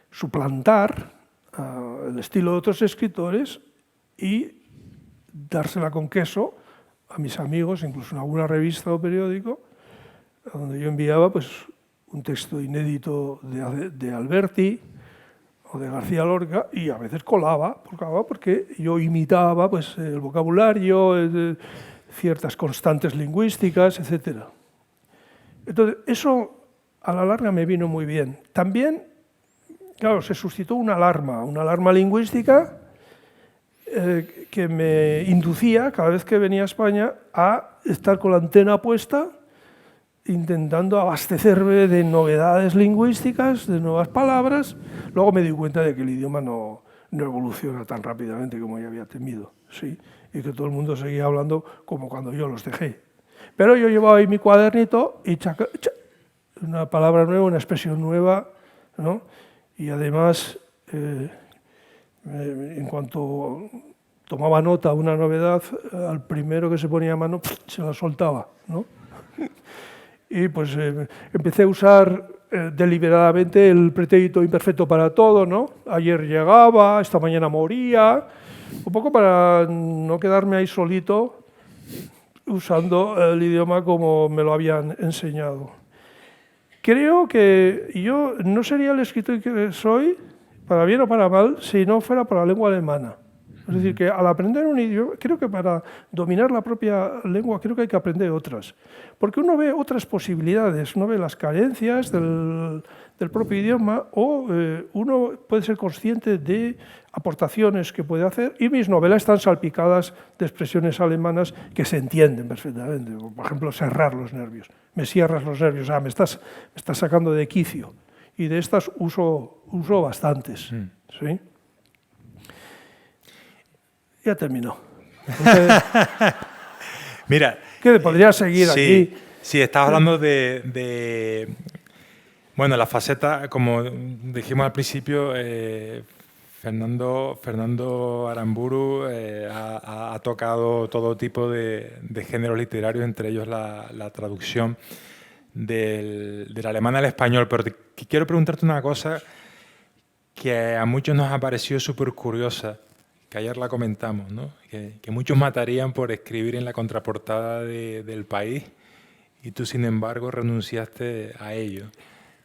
suplantar al estilo de otros escritores y dársela con queso a mis amigos, incluso en alguna revista o periódico, donde yo enviaba pues, un texto inédito de Alberti o de García Lorca, y a veces colaba porque yo imitaba pues, el vocabulario, ciertas constantes lingüísticas, etc. Entonces, eso a la larga me vino muy bien. También, claro, se suscitó una alarma lingüística que me inducía, cada vez que venía a España, a estar con la antena puesta, intentando abastecerme de novedades lingüísticas, de nuevas palabras. Luego me di cuenta de que el idioma no evoluciona tan rápidamente como yo había temido, ¿sí? Y que todo el mundo seguía hablando como cuando yo los dejé. Pero yo llevaba ahí mi cuadernito y una palabra nueva, una expresión nueva, ¿no? Y además, en cuanto tomaba nota de una novedad, al primero que se ponía a mano, se la soltaba, ¿no? Y pues empecé a usar deliberadamente el pretérito imperfecto para todo, ¿no? Ayer llegaba, esta mañana moría, un poco para no quedarme ahí solito usando el idioma como me lo habían enseñado. Creo que yo no sería el escritor que soy, para bien o para mal, si no fuera por la lengua alemana. Es decir, que al aprender un idioma, creo que para dominar la propia lengua, creo que hay que aprender otras. Porque uno ve otras posibilidades, uno ve las carencias del propio idioma, o uno puede ser consciente de aportaciones que puede hacer, y mis novelas están salpicadas de expresiones alemanas que se entienden perfectamente. Por ejemplo, cerrar los nervios. Me cierras los nervios, me estás sacando de quicio. Y de estas uso bastantes. ¿Sí? Ya terminó. Entonces, Mira, que podría seguir aquí. Sí, estabas hablando de bueno, la faceta, como dijimos al principio, Fernando Aramburu ha tocado todo tipo de géneros literarios, entre ellos la traducción del alemán al español. Pero quiero preguntarte una cosa que a muchos nos ha parecido súper curiosa, que ayer la comentamos, ¿no? Que muchos matarían por escribir en la contraportada del País, y tú, sin embargo, renunciaste a ello.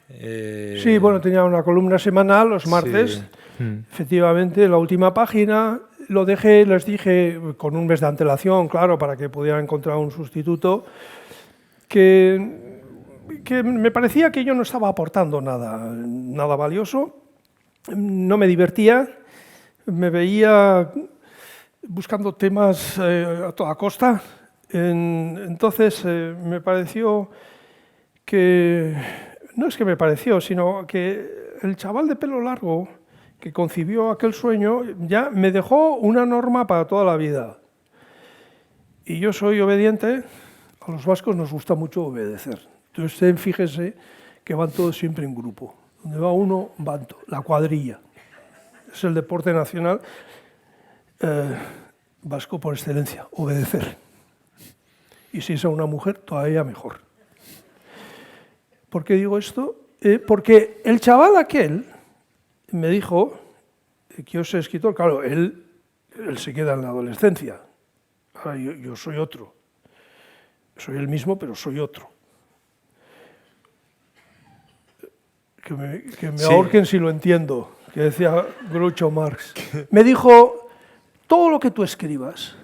Sí, bueno, tenía una columna semanal los martes. Sí. Efectivamente, la última página lo dejé, les dije, con un mes de antelación, claro, para que pudieran encontrar un sustituto, que me parecía que yo no estaba aportando nada valioso, no me divertía, me veía buscando temas a toda costa. Entonces me pareció que, no es que me pareció, sino que el chaval de pelo largo que concibió aquel sueño ya me dejó una norma para toda la vida. Y yo soy obediente, a los vascos nos gusta mucho obedecer. Entonces fíjese que van todos siempre en grupo. Donde va uno, van todos, la cuadrilla. Es el deporte nacional vasco por excelencia, obedecer. Y si es a una mujer, todavía mejor. ¿Por qué digo esto? Porque el chaval aquel me dijo que yo soy escritor. Claro, él se queda en la adolescencia. Ahora yo soy otro. Soy el mismo, pero soy otro. Que me ahorquen si lo entiendo, que decía Groucho Marx. Me dijo, todo lo que tú escribas,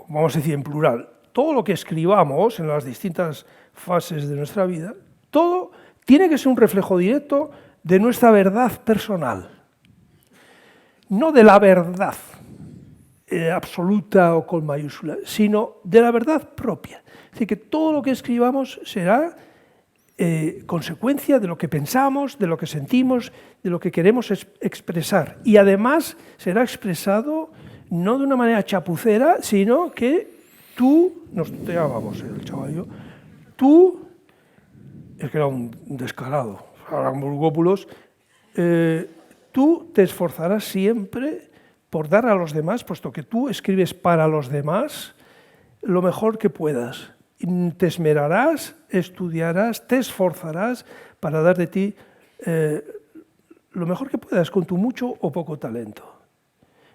vamos a decir en plural, todo lo que escribamos en las distintas fases de nuestra vida, todo tiene que ser un reflejo directo de nuestra verdad personal, no de la verdad absoluta o con mayúscula, sino de la verdad propia. Es decir, que todo lo que escribamos será consecuencia de lo que pensamos, de lo que sentimos, de lo que queremos expresar. Y además será expresado no de una manera chapucera, sino que tú, nos tuteábamos el chaval y yo, tú, es que era un descarado, Aramburu, tú te esforzarás siempre por dar a los demás, puesto que tú escribes para los demás, lo mejor que puedas. Te esmerarás, estudiarás, te esforzarás para dar de ti lo mejor que puedas con tu mucho o poco talento.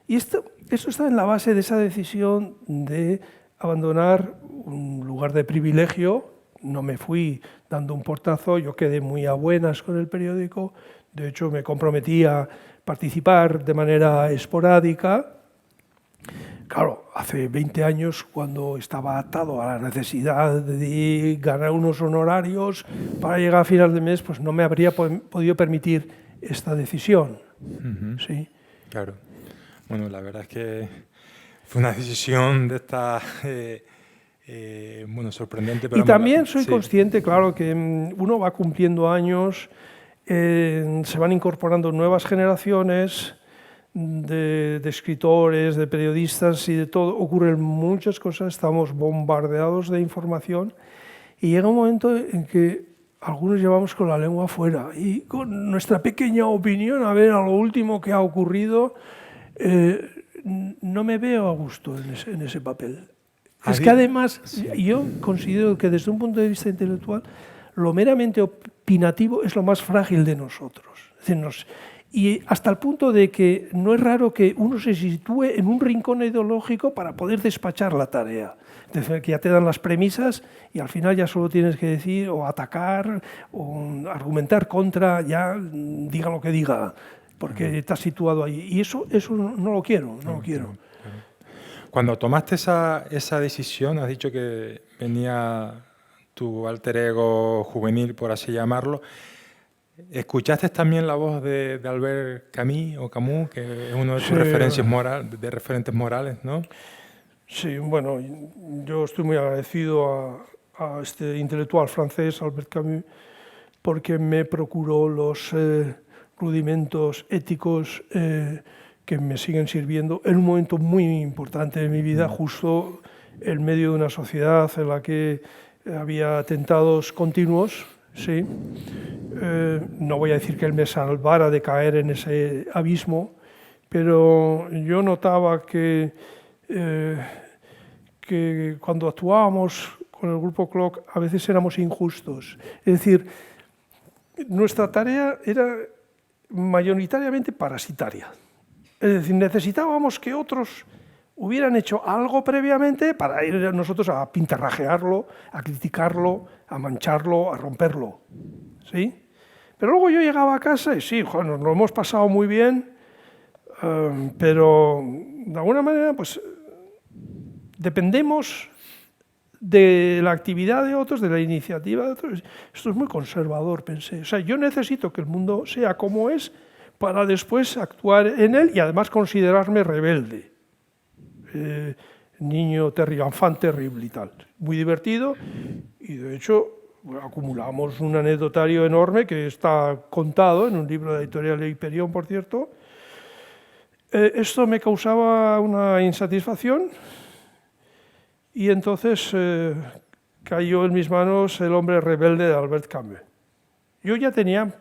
Y esto está en la base de esa decisión de abandonar un lugar de privilegio. No me fui dando un portazo, yo quedé muy a buenas con el periódico, de hecho me comprometí a participar de manera esporádica. Claro, hace 20 años, cuando estaba atado a la necesidad de ganar unos honorarios para llegar a final de mes, pues no me habría podido permitir esta decisión. ¿Sí? Claro. Bueno, la verdad es que fue una decisión de esta, bueno, sorprendente. Pero y también soy sí. consciente, claro, que uno va cumpliendo años, se van incorporando nuevas generaciones de escritores, de periodistas y de todo. Ocurren muchas cosas, estamos bombardeados de información y llega un momento en que algunos llevamos con la lengua afuera y con nuestra pequeña opinión, a ver, a lo último que ha ocurrido, no me veo a gusto en ese papel. Es que además yo considero que desde un punto de vista intelectual lo meramente opinativo es lo más frágil de nosotros. Es decir, y hasta el punto de que no es raro que uno se sitúe en un rincón ideológico para poder despachar la tarea. Es decir, que ya te dan las premisas y al final ya solo tienes que decir o atacar o argumentar contra, ya diga lo que diga, porque estás situado ahí. Y eso no lo quiero, no lo quiero. Cuando tomaste esa decisión, has dicho que venía tu alter ego juvenil, por así llamarlo. ¿Escuchaste también la voz de Albert Camus, que es uno de tus referentes morales, ¿no? Sí, bueno, yo estoy muy agradecido a este intelectual francés, Albert Camus, porque me procuró los rudimentos éticos que me siguen sirviendo en un momento muy importante de mi vida, justo en medio de una sociedad en la que había atentados continuos. Sí. No voy a decir que él me salvara de caer en ese abismo, pero yo notaba que cuando actuábamos con el Grupo Cloc a veces éramos injustos. Es decir, nuestra tarea era mayoritariamente parasitaria. Es decir, necesitábamos que otros hubieran hecho algo previamente para ir nosotros a pintarrajearlo, a criticarlo, a mancharlo, a romperlo. ¿Sí? Pero luego yo llegaba a casa y sí, nos lo hemos pasado muy bien, pero de alguna manera pues dependemos de la actividad de otros, de la iniciativa de otros. Esto es muy conservador, pensé. O sea, yo necesito que el mundo sea como es para después actuar en él y además considerarme rebelde. Niño terrible, enfant terrible y tal. Muy divertido y de hecho acumulamos un anecdotario enorme que está contado en un libro de editorial Hyperion, por cierto. Esto me causaba una insatisfacción y entonces cayó en mis manos El hombre rebelde de Albert Camus. Yo tenía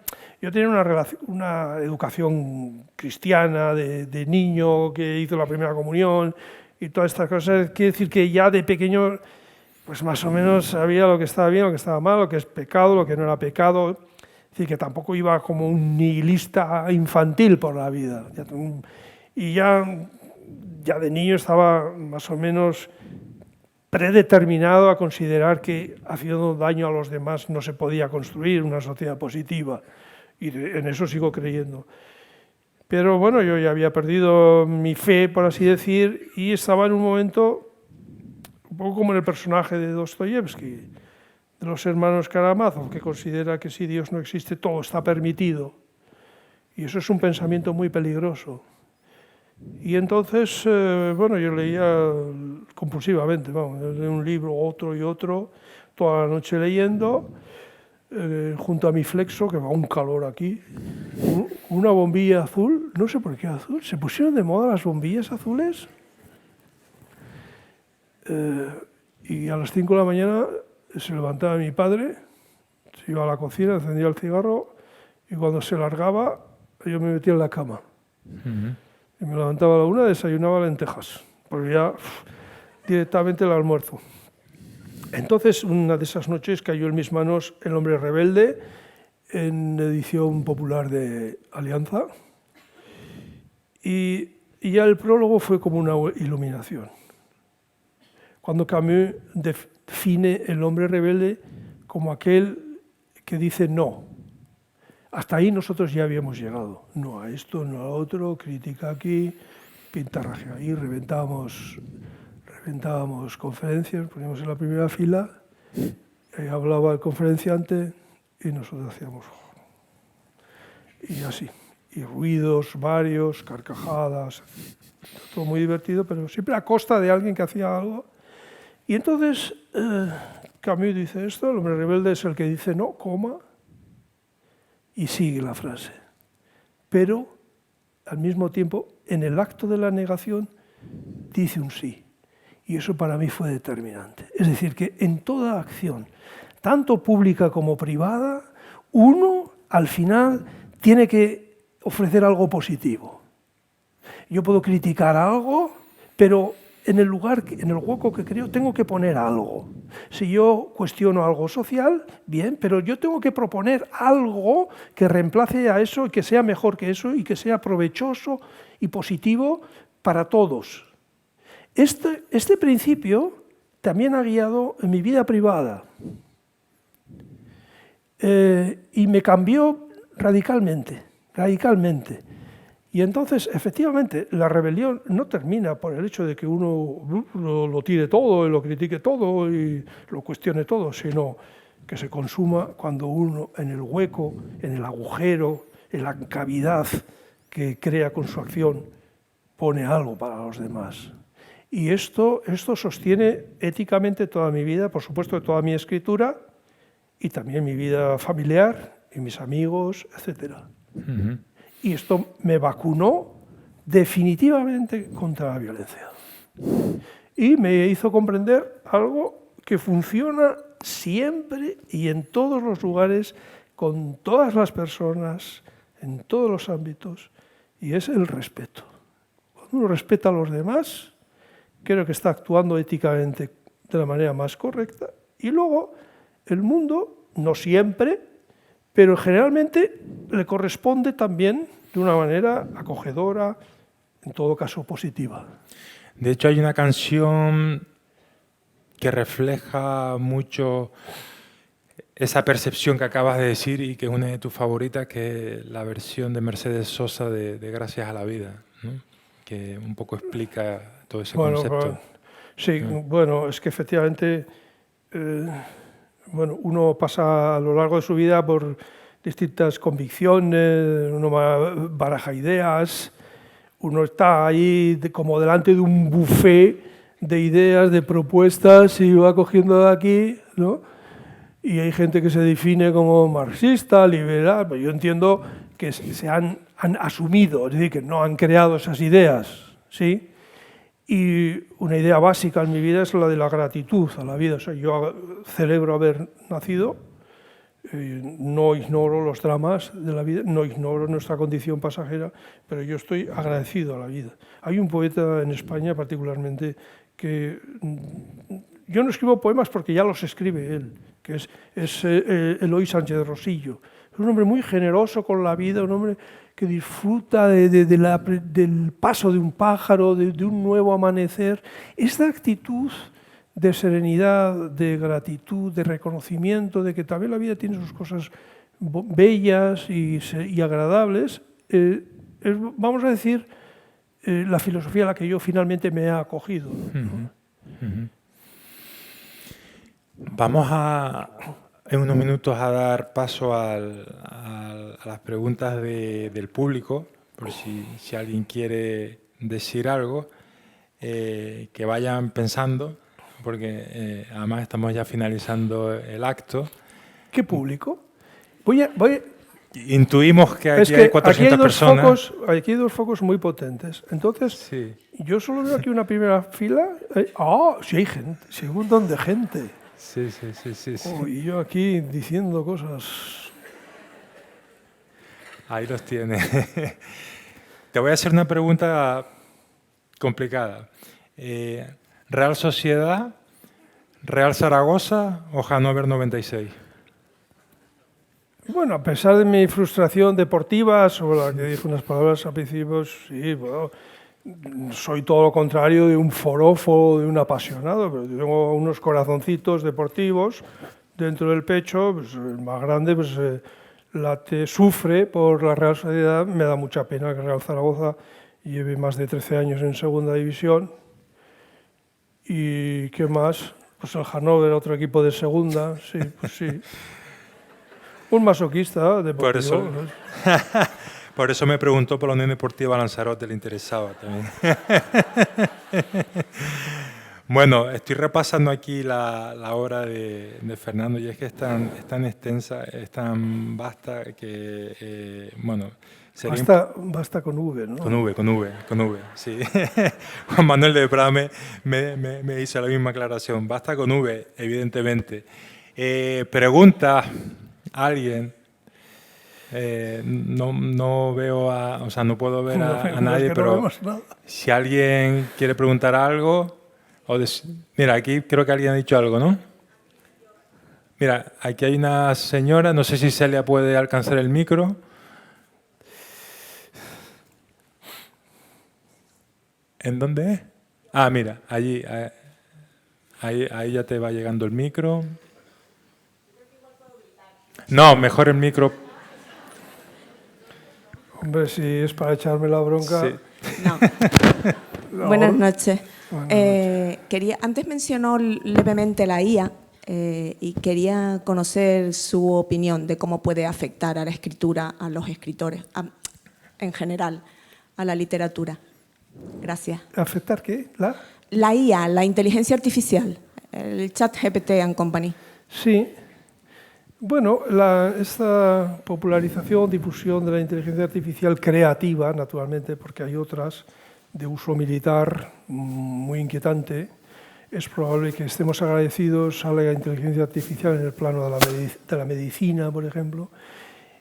una educación cristiana de niño que hizo la primera comunión y todas estas cosas. Quiere decir que ya de pequeño, pues más o menos sabía lo que estaba bien, lo que estaba mal, lo que es pecado, lo que no era pecado. Es decir, que tampoco iba como un nihilista infantil por la vida. Y ya de niño estaba más o menos predeterminado a considerar que haciendo daño a los demás no se podía construir una sociedad positiva. Y en eso sigo creyendo. Pero bueno, yo ya había perdido mi fe, por así decir, y estaba en un momento, un poco como en el personaje de Dostoyevsky, de los hermanos Karamazov, que considera que si Dios no existe, todo está permitido. Y eso es un pensamiento muy peligroso. Y entonces, bueno, yo leía compulsivamente, de un libro, otro y otro, toda la noche leyendo, junto a mi flexo, que va un calor aquí, una bombilla azul, no sé por qué azul, se pusieron de moda las bombillas azules, y a las 5 de la mañana se levantaba mi padre, se iba a la cocina, encendía el cigarro, y cuando se largaba, yo me metía en la cama. Y me levantaba a la 1, desayunaba lentejas, porque ya directamente el almuerzo. Entonces, una de esas noches cayó en mis manos El hombre rebelde, en edición popular de Alianza, y ya el prólogo fue como una iluminación. Cuando Camus define el hombre rebelde como aquel que dice no. Hasta ahí nosotros ya habíamos llegado. No a esto, no a otro, crítica aquí, pintarraje ahí, reventábamos conferencias, poníamos en la primera fila, hablaba el conferenciante y nosotros hacíamos... Y así. Y ruidos varios, carcajadas, todo muy divertido, pero siempre a costa de alguien que hacía algo. Y entonces Camus dice esto, el hombre rebelde es el que dice no, coma, y sigue la frase. Pero, al mismo tiempo, en el acto de la negación, dice un sí. Y eso para mí fue determinante. Es decir, que en toda acción, tanto pública como privada, uno, al final, tiene que ofrecer algo positivo. Yo puedo criticar algo, pero en el hueco que creo, tengo que poner algo. Si yo cuestiono algo social, bien, pero yo tengo que proponer algo que reemplace a eso y que sea mejor que eso y que sea provechoso y positivo para todos. Este principio también ha guiado en mi vida privada y me cambió radicalmente. Y entonces, efectivamente, la rebelión no termina por el hecho de que uno lo tire todo y lo critique todo y lo cuestione todo, sino que se consuma cuando uno en el hueco, en el agujero, en la cavidad que crea con su acción, pone algo para los demás. Y esto sostiene éticamente toda mi vida, por supuesto toda mi escritura y también mi vida familiar y mis amigos, etc. Y esto me vacunó definitivamente contra la violencia. Y me hizo comprender algo que funciona siempre y en todos los lugares, con todas las personas, en todos los ámbitos, y es el respeto. Cuando uno respeta a los demás, creo que está actuando éticamente de la manera más correcta. Y luego, el mundo, no siempre, pero generalmente le corresponde también de una manera acogedora, en todo caso positiva. De hecho, hay una canción que refleja mucho esa percepción que acabas de decir y que es una de tus favoritas, que es la versión de Mercedes Sosa de Gracias a la vida, ¿no? Que un poco explica todo ese concepto. Sí, bueno, es que efectivamente uno pasa a lo largo de su vida por distintas convicciones, uno baraja ideas, uno está ahí como delante de un buffet de ideas, de propuestas y va cogiendo de aquí, ¿no? Y hay gente que se define como marxista, liberal, pero yo entiendo que se han asumido, es decir, que no han creado esas ideas, ¿sí? Y una idea básica en mi vida es la de la gratitud a la vida. O sea, yo celebro haber nacido, no ignoro los dramas de la vida, no ignoro nuestra condición pasajera, pero yo estoy agradecido a la vida. Hay un poeta en España particularmente que... Yo no escribo poemas porque ya los escribe él, que es Eloy Sánchez Rosillo. Es un hombre muy generoso con la vida, un hombre que disfruta del paso de un pájaro, de un nuevo amanecer. Esta actitud de serenidad, de gratitud, de reconocimiento, de que también la vida tiene sus cosas bellas y agradables, vamos a decir, la filosofía a la que yo finalmente me he acogido, ¿no? Vamos en unos minutos a dar paso a las preguntas del público, por si alguien quiere decir algo, que vayan pensando, porque además estamos ya finalizando el acto. ¿Qué público? Intuimos que aquí hay 400 personas. Aquí hay dos focos muy potentes. Entonces, sí. Yo solo veo aquí una primera fila. Sí hay gente, sí hay un montón de gente. Sí. Y yo aquí diciendo cosas. Ahí los tienes. Te voy a hacer una pregunta complicada. ¿Real Sociedad, Real Zaragoza o Hannover 96? Y bueno, a pesar de mi frustración deportiva, sobre la que dije unas palabras al principio, sí, bueno, soy todo lo contrario de un forofo, de un apasionado, pero tengo unos corazoncitos deportivos dentro del pecho, pues, el más grande pues, late, sufre por la Real Sociedad. Me da mucha pena que Real Zaragoza lleve más de 13 años en segunda división. ¿Y qué más? Pues el Hannover, otro equipo de segunda, sí, pues sí. Un masoquista deportivo. Por eso me preguntó por la Unión Deportiva Lanzarote, le interesaba también. Bueno, estoy repasando aquí la obra de Fernando y es que es tan extensa, es tan vasta que, bueno... Basta con V, ¿no? Con V, sí. Juan Manuel de Prada me hizo la misma aclaración. Basta con V, evidentemente. Pregunta alguien. No veo o sea, no puedo ver a nadie, pero si alguien quiere preguntar algo, mira, aquí creo que alguien ha dicho algo, ¿no? Mira, aquí hay una señora, no sé si Celia puede alcanzar el micro. ¿En dónde es? Ah, mira, allí, ahí ya te va llegando el micro. No, mejor el micro. Hombre, si es para echarme la bronca... Sí. No. Buenas noches. Antes mencionó levemente la IA y quería conocer su opinión de cómo puede afectar a la escritura, a los escritores, en general, a la literatura. Gracias. ¿Afectar qué? La IA, la inteligencia artificial, el chat GPT and company. Sí. Bueno, esta popularización, difusión de la inteligencia artificial creativa, naturalmente, porque hay otras de uso militar muy inquietante, es probable que estemos agradecidos a la inteligencia artificial en el plano de la medicina, por ejemplo.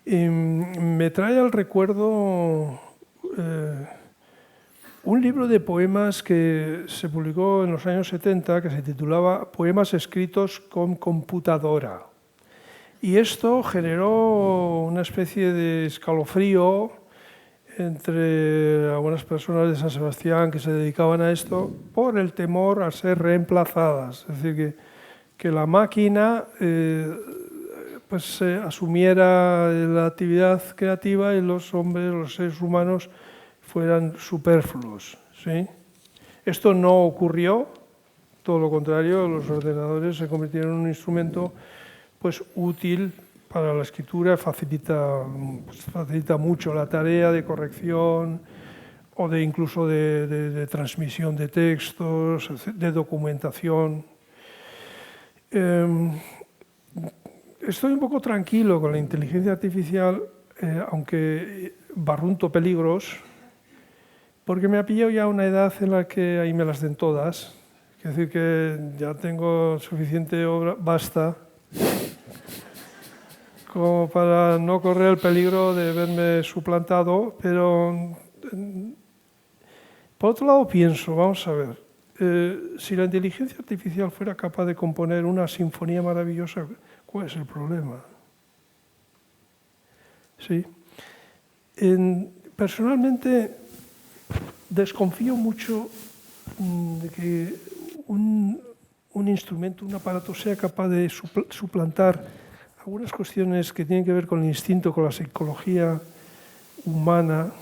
Me trae al recuerdo un libro de poemas que se publicó en los años 70 que se titulaba Poemas escritos con computadora. Y esto generó una especie de escalofrío entre algunas personas de San Sebastián que se dedicaban a esto por el temor a ser reemplazadas. Es decir, que la máquina asumiera la actividad creativa y los hombres, los seres humanos, fueran superfluos. ¿Sí? Esto no ocurrió, todo lo contrario, los ordenadores se convirtieron en un instrumento pues útil para la escritura, facilita mucho la tarea de corrección o de incluso de transmisión de textos, de documentación. Estoy un poco tranquilo con la inteligencia artificial, aunque barrunto peligros, porque me ha pillado ya una edad en la que ahí me las den todas. Es decir, que ya tengo suficiente obra, basta, como para no correr el peligro de verme suplantado, pero por otro lado pienso, vamos a ver, si la inteligencia artificial fuera capaz de componer una sinfonía maravillosa, ¿cuál es el problema? ¿Sí? Personalmente desconfío mucho de que un instrumento, un aparato sea capaz de suplantar algunas cuestiones que tienen que ver con el instinto, con la psicología humana.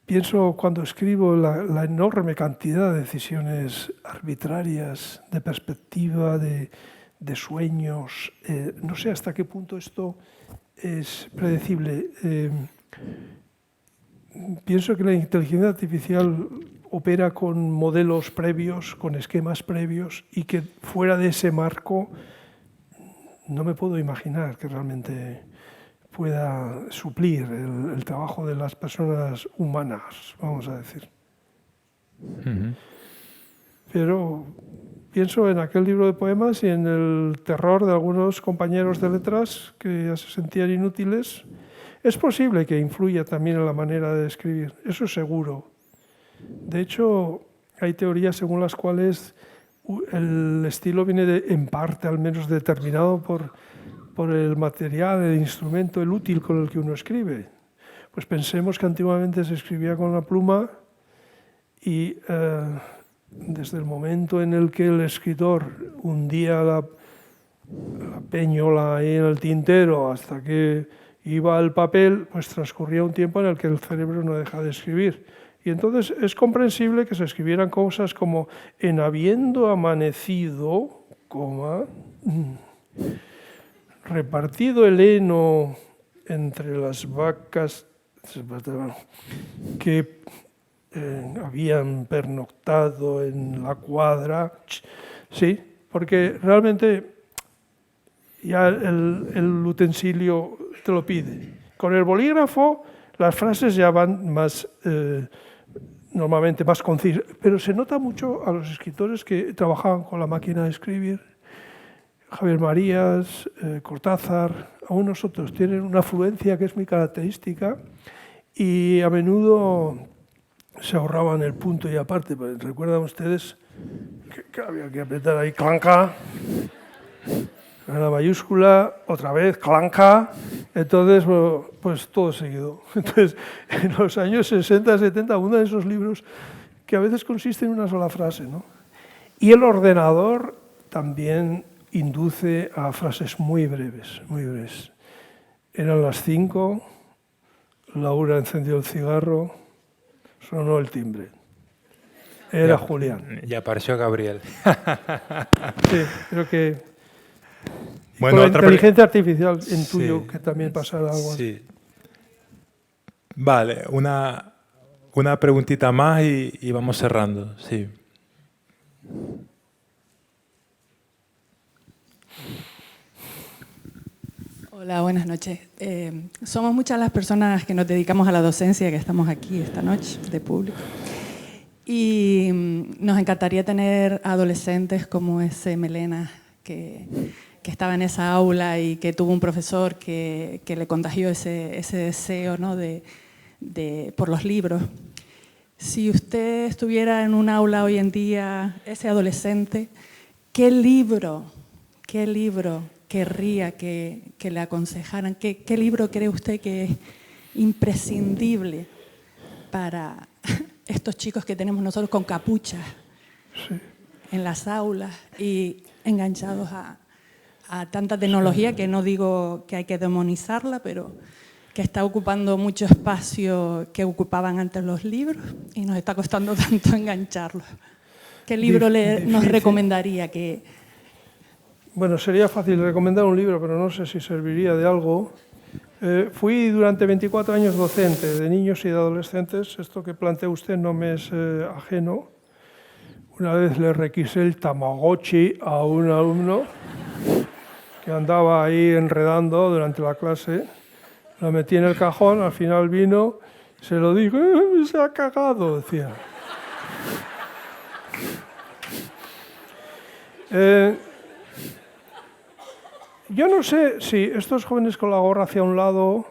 Pienso cuando escribo la enorme cantidad de decisiones arbitrarias, de perspectiva, de sueños. No sé hasta qué punto esto es predecible. Pienso que la inteligencia artificial opera con modelos previos, con esquemas previos, y que fuera de ese marco no me puedo imaginar que realmente pueda suplir el trabajo de las personas humanas, vamos a decir. Pero pienso en aquel libro de poemas y en el terror de algunos compañeros de letras que ya se sentían inútiles. Es posible que influya también en la manera de escribir, eso es seguro. De hecho, hay teorías según las cuales el estilo viene en parte al menos determinado por el material, el instrumento, el útil con el que uno escribe. Pues pensemos que antiguamente se escribía con la pluma y desde el momento en el que el escritor hundía la peñola ahí en el tintero hasta que iba al papel, pues transcurría un tiempo en el que el cerebro no deja de escribir. Y entonces es comprensible que se escribieran cosas como en habiendo amanecido, repartido el heno entre las vacas que habían pernoctado en la cuadra. Sí, porque realmente ya el utensilio te lo pide. Con el bolígrafo las frases ya van más, normalmente más concisas, pero se nota mucho a los escritores que trabajaban con la máquina de escribir. Javier Marías, Cortázar, algunos otros tienen una fluencia que es muy característica y a menudo se ahorraban el punto y aparte. ¿Recuerdan ustedes que había que apretar ahí clanca? La mayúscula, otra vez, clanca, entonces, bueno, pues todo seguido. Entonces, en los años 60, 70, uno de esos libros que a veces consiste en una sola frase, ¿no? Y el ordenador también induce a frases muy breves, muy breves. Eran las 5, Laura encendió el cigarro, sonó el timbre. Era Julián. Y apareció Gabriel. Sí, creo que... Bueno, con la otra inteligencia artificial intuyo sí, que también pasará algo así. Sí. Vale, una preguntita más y vamos cerrando. Sí. Hola, buenas noches. Somos muchas las personas que nos dedicamos a la docencia que estamos aquí esta noche de público. Y nos encantaría tener adolescentes como ese Melena que estaba en esa aula y que tuvo un profesor que le contagió ese deseo, ¿no? por los libros. Si usted estuviera en un aula hoy en día, ese adolescente, ¿qué libro querría que le aconsejaran? ¿Qué libro cree usted que es imprescindible para estos chicos que tenemos nosotros con capuchas en las aulas y enganchados a tanta tecnología, que no digo que hay que demonizarla, pero que está ocupando mucho espacio que ocupaban antes los libros y nos está costando tanto engancharlos? ¿Qué libro nos recomendaría? Bueno, sería fácil recomendar un libro, pero no sé si serviría de algo. Fui durante 24 años docente de niños y de adolescentes. Esto que plantea usted no me es ajeno. Una vez le requisé el Tamagotchi a un alumno que andaba ahí enredando durante la clase. Lo metí en el cajón, al final vino, se lo dijo, se ha cagado, decía. Yo no sé si estos jóvenes con la gorra hacia un lado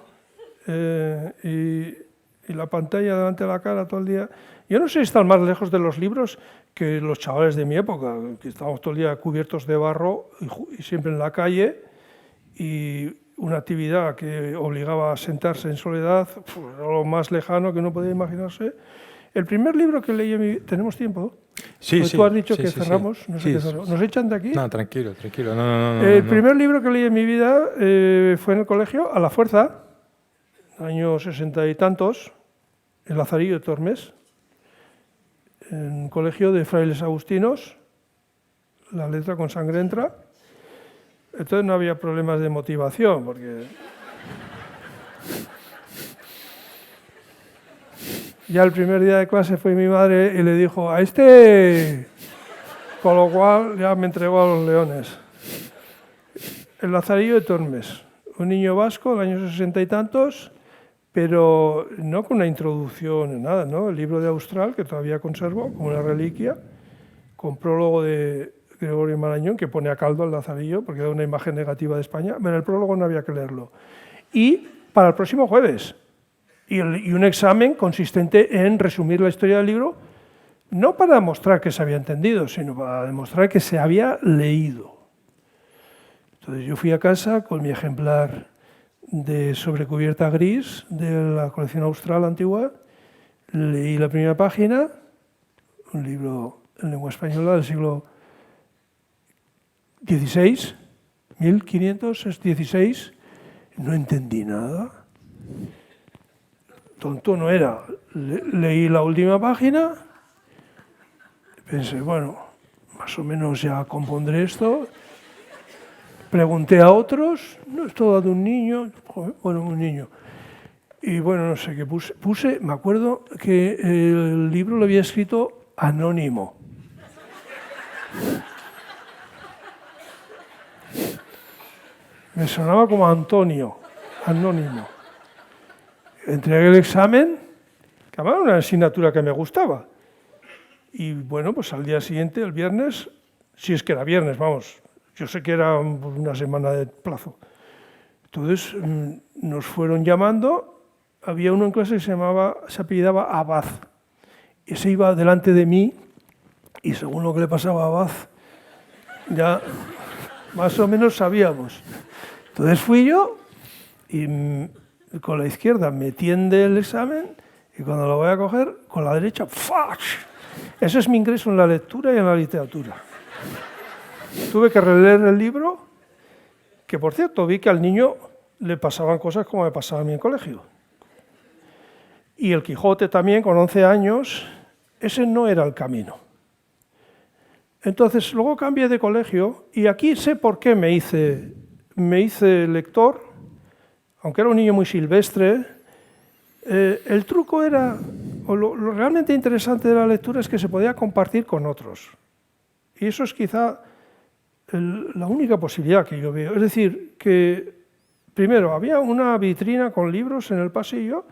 y la pantalla delante de la cara todo el día, yo no sé si están más lejos de los libros que los chavales de mi época, que estábamos todo el día cubiertos de barro y siempre en la calle, y una actividad que obligaba a sentarse en soledad, era lo más lejano que uno podía imaginarse. El primer libro que leí, ¿tenemos tiempo? Sí, pues sí. Tú has dicho sí, que sí, cerramos, sí. no sé qué cerramos. ¿Nos echan de aquí? No, tranquilo. El primer libro que leí en mi vida fue en el colegio, a la fuerza, años 60 y tantos, el Lazarillo de Tormes, en un colegio de frailes agustinos, la letra con sangre entra. Entonces no había problemas de motivación, porque ya el primer día de clase fue mi madre y le dijo, a este, con lo cual ya me entregó a los leones. El Lazarillo de Tormes, un niño vasco, del año 60 y tantos, pero no con una introducción ni nada, ¿no? El libro de Austral, que todavía conservo como una reliquia, con prólogo de Gregorio Marañón, que pone a caldo al Lazarillo, porque da una imagen negativa de España. Bueno, el prólogo no había que leerlo. Y para el próximo jueves, y un examen consistente en resumir la historia del libro no para demostrar que se había entendido, sino para demostrar que se había leído. Entonces yo fui a casa con mi ejemplar de sobrecubierta gris de la colección austral antigua, leí la primera página, un libro en lengua española del siglo XVI, 1516, no entendí nada. Tonto no era. Leí la última página, pensé, bueno, más o menos ya compondré esto. Pregunté a otros, no es todo de un niño, bueno, un niño. Y bueno, no sé qué puse, me acuerdo que el libro lo había escrito anónimo. Me sonaba como Antonio, anónimo. Entregué el examen, que además era una asignatura que me gustaba. Y bueno, pues al día siguiente, el viernes, si es que era viernes, vamos, yo sé que era una semana de plazo. Entonces nos fueron llamando, había uno en clase que se apellidaba Abad. Ese iba delante de mí y según lo que le pasaba a Abad, ya más o menos sabíamos. Entonces fui yo y con la izquierda me tiende el examen y cuando lo voy a coger, con la derecha, ¡fash! Ese es mi ingreso en la lectura y en la literatura. Tuve que releer el libro, que por cierto vi que al niño le pasaban cosas como me pasaba a mí en colegio. Y el Quijote también, con 11 años, ese no era el camino. Entonces luego cambié de colegio y aquí sé por qué me hice lector, aunque era un niño muy silvestre. El truco era, o lo realmente interesante de la lectura es que se podía compartir con otros. Y eso es quizá la única posibilidad que yo veo. Es decir, que primero había una vitrina con libros en el pasillo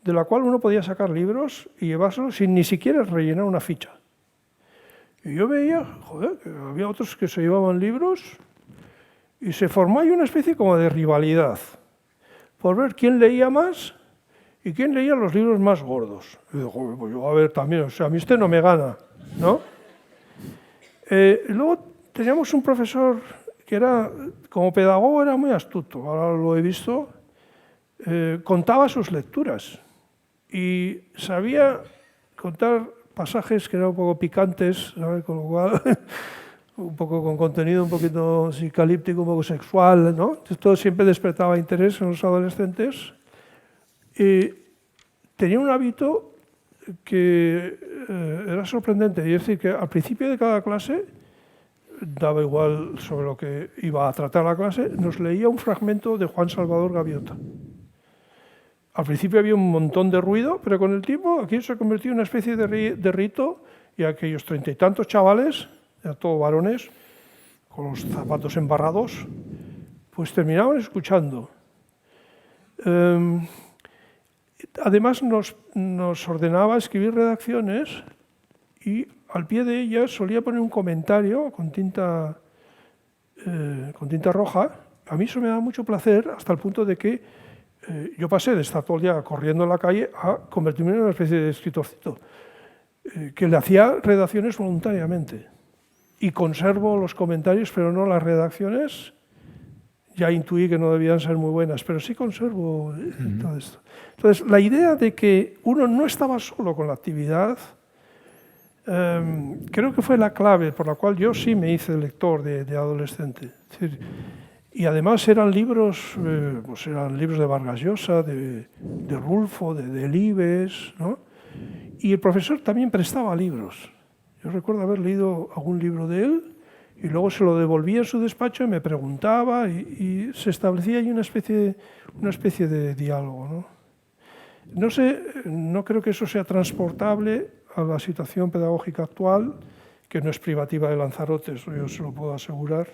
de la cual uno podía sacar libros y llevárselos sin ni siquiera rellenar una ficha. Y yo veía, joder, que había otros que se llevaban libros y se formó ahí una especie como de rivalidad por ver quién leía más y quién leía los libros más gordos. Y digo, joder, pues yo a ver también, o sea, a mí usted no me gana, ¿no? Luego teníamos un profesor que era, como pedagogo, era muy astuto, ahora lo he visto, contaba sus lecturas y sabía contar pasajes que eran un poco picantes, ¿sabes? Con lo cual, un poco con contenido un poquito psicalíptico, un poco sexual, ¿no? Esto siempre despertaba interés en los adolescentes. Y tenía un hábito que era sorprendente, y es decir, que al principio de cada clase, daba igual sobre lo que iba a tratar la clase, nos leía un fragmento de Juan Salvador Gaviota. Al principio había un montón de ruido, pero con el tiempo aquí se convirtió en una especie de rito y aquellos 30 y tantos chavales, ya todos varones, con los zapatos embarrados, pues terminaban escuchando. Además nos ordenaba escribir redacciones y al pie de ellas solía poner un comentario con tinta roja. A mí eso me da mucho placer hasta el punto de que yo pasé de estar todo el día corriendo en la calle a convertirme en una especie de escritorcito, que le hacía redacciones voluntariamente. Y conservo los comentarios, pero no las redacciones. Ya intuí que no debían ser muy buenas, pero sí conservo todo esto. Entonces, la idea de que uno no estaba solo con la actividad, creo que fue la clave por la cual yo sí me hice lector de adolescente. Es decir, y además eran libros, pues eran libros de Vargas Llosa, de Rulfo, de Delibes, ¿no? Y el profesor también prestaba libros. Yo recuerdo haber leído algún libro de él y luego se lo devolvía en su despacho y me preguntaba y se establecía ahí una especie de diálogo, ¿no? No sé, no creo que eso sea transportable a la situación pedagógica actual, que no es privativa de Lanzarote, eso yo se lo puedo asegurar.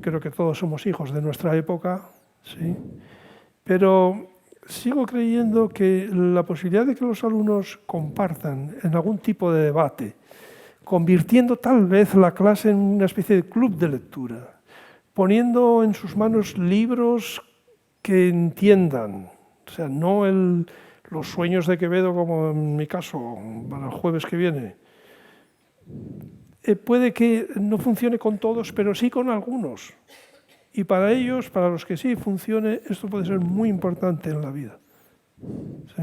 Creo que todos somos hijos de nuestra época, ¿sí? Pero sigo creyendo que la posibilidad de que los alumnos compartan en algún tipo de debate, convirtiendo tal vez la clase en una especie de club de lectura, poniendo en sus manos libros que entiendan, o sea, no Los sueños de Quevedo, como en mi caso, para el jueves que viene, puede que no funcione con todos, pero sí con algunos. Y para ellos, para los que sí funcione, esto puede ser muy importante en la vida. ¿Sí?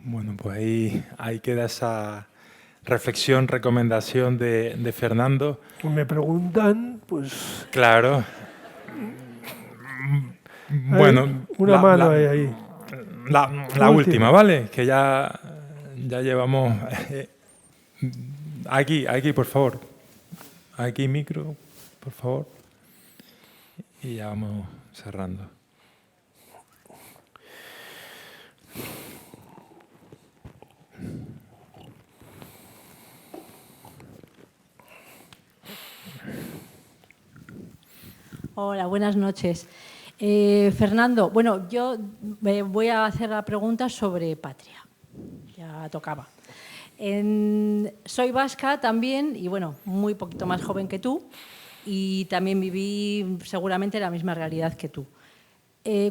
Bueno, pues ahí queda esa reflexión, recomendación de Fernando. Me preguntan, pues... Claro. Bueno, una mano ahí. La última, ¿vale? Que ya llevamos... Aquí, por favor. Aquí, micro, por favor. Y ya vamos cerrando. Hola, buenas noches. Fernando, bueno, yo me voy a hacer la pregunta sobre Patria. Ya tocaba. Soy vasca también y, bueno, muy poquito más joven que tú y también viví seguramente la misma realidad que tú.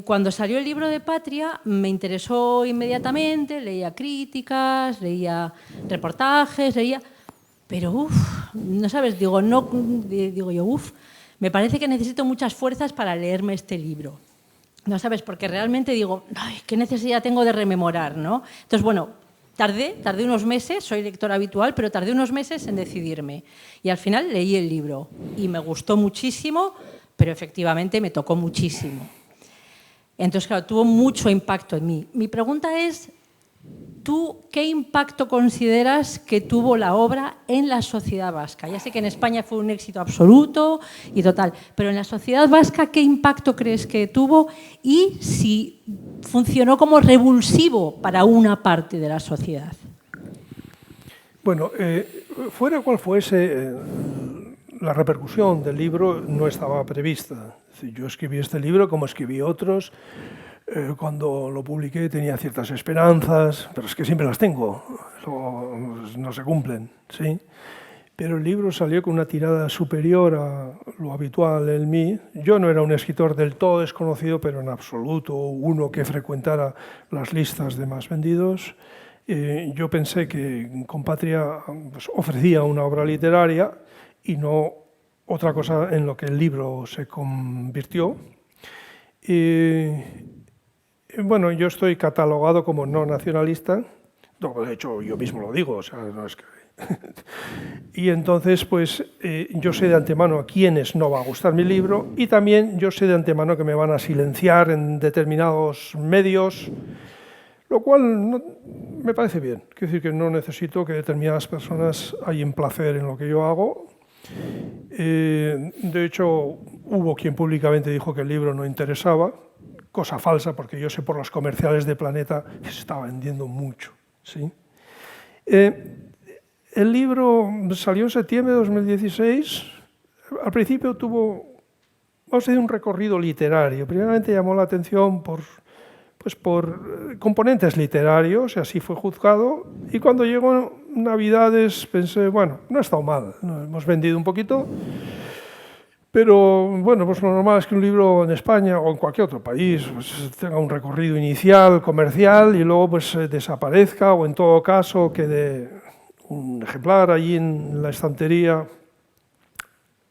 Cuando salió el libro de Patria me interesó inmediatamente, leía críticas, leía reportajes, pero no sabes, digo yo, me parece que necesito muchas fuerzas para leerme este libro. No sabes, porque realmente digo, ay, qué necesidad tengo de rememorar, ¿no? Entonces, bueno, tardé unos meses, soy lectora habitual, pero tardé unos meses en decidirme. Y al final leí el libro y me gustó muchísimo, pero efectivamente me tocó muchísimo. Entonces, claro, tuvo mucho impacto en mí. Mi pregunta es, ¿tú qué impacto consideras que tuvo la obra en la sociedad vasca? Ya sé que en España fue un éxito absoluto y total, pero en la sociedad vasca, ¿qué impacto crees que tuvo y si funcionó como revulsivo para una parte de la sociedad? Bueno, fuera cual fuese, la repercusión del libro no estaba prevista. Es decir, yo escribí este libro como escribí otros. Cuando lo publiqué tenía ciertas esperanzas, pero es que siempre las tengo, no se cumplen, ¿sí? Pero el libro salió con una tirada superior a lo habitual en mí. Yo no era un escritor del todo desconocido, pero en absoluto uno que frecuentara las listas de más vendidos. Yo pensé que con Patria pues, ofrecía una obra literaria y no otra cosa en lo que el libro se convirtió. Bueno, yo estoy catalogado como no nacionalista, no, de hecho yo mismo lo digo, o sea, no es que... Y entonces, pues, yo sé de antemano a quiénes no va a gustar mi libro y también yo sé de antemano que me van a silenciar en determinados medios, lo cual no, me parece bien. Quiero decir que no necesito que determinadas personas hayan placer en lo que yo hago. De hecho, hubo quien públicamente dijo que el libro no interesaba, cosa falsa, porque yo sé por los comerciales de Planeta que se está vendiendo mucho, ¿sí? El libro salió en septiembre de 2016. Al principio tuvo, vamos a decir, un recorrido literario. Primeramente llamó la atención por componentes literarios, y así fue juzgado. Y cuando llegó Navidades pensé, bueno, no ha estado mal, hemos vendido un poquito. Pero, bueno, pues lo normal es que un libro en España o en cualquier otro país pues, tenga un recorrido inicial, comercial, y luego pues desaparezca, o en todo caso quede un ejemplar allí en la estantería.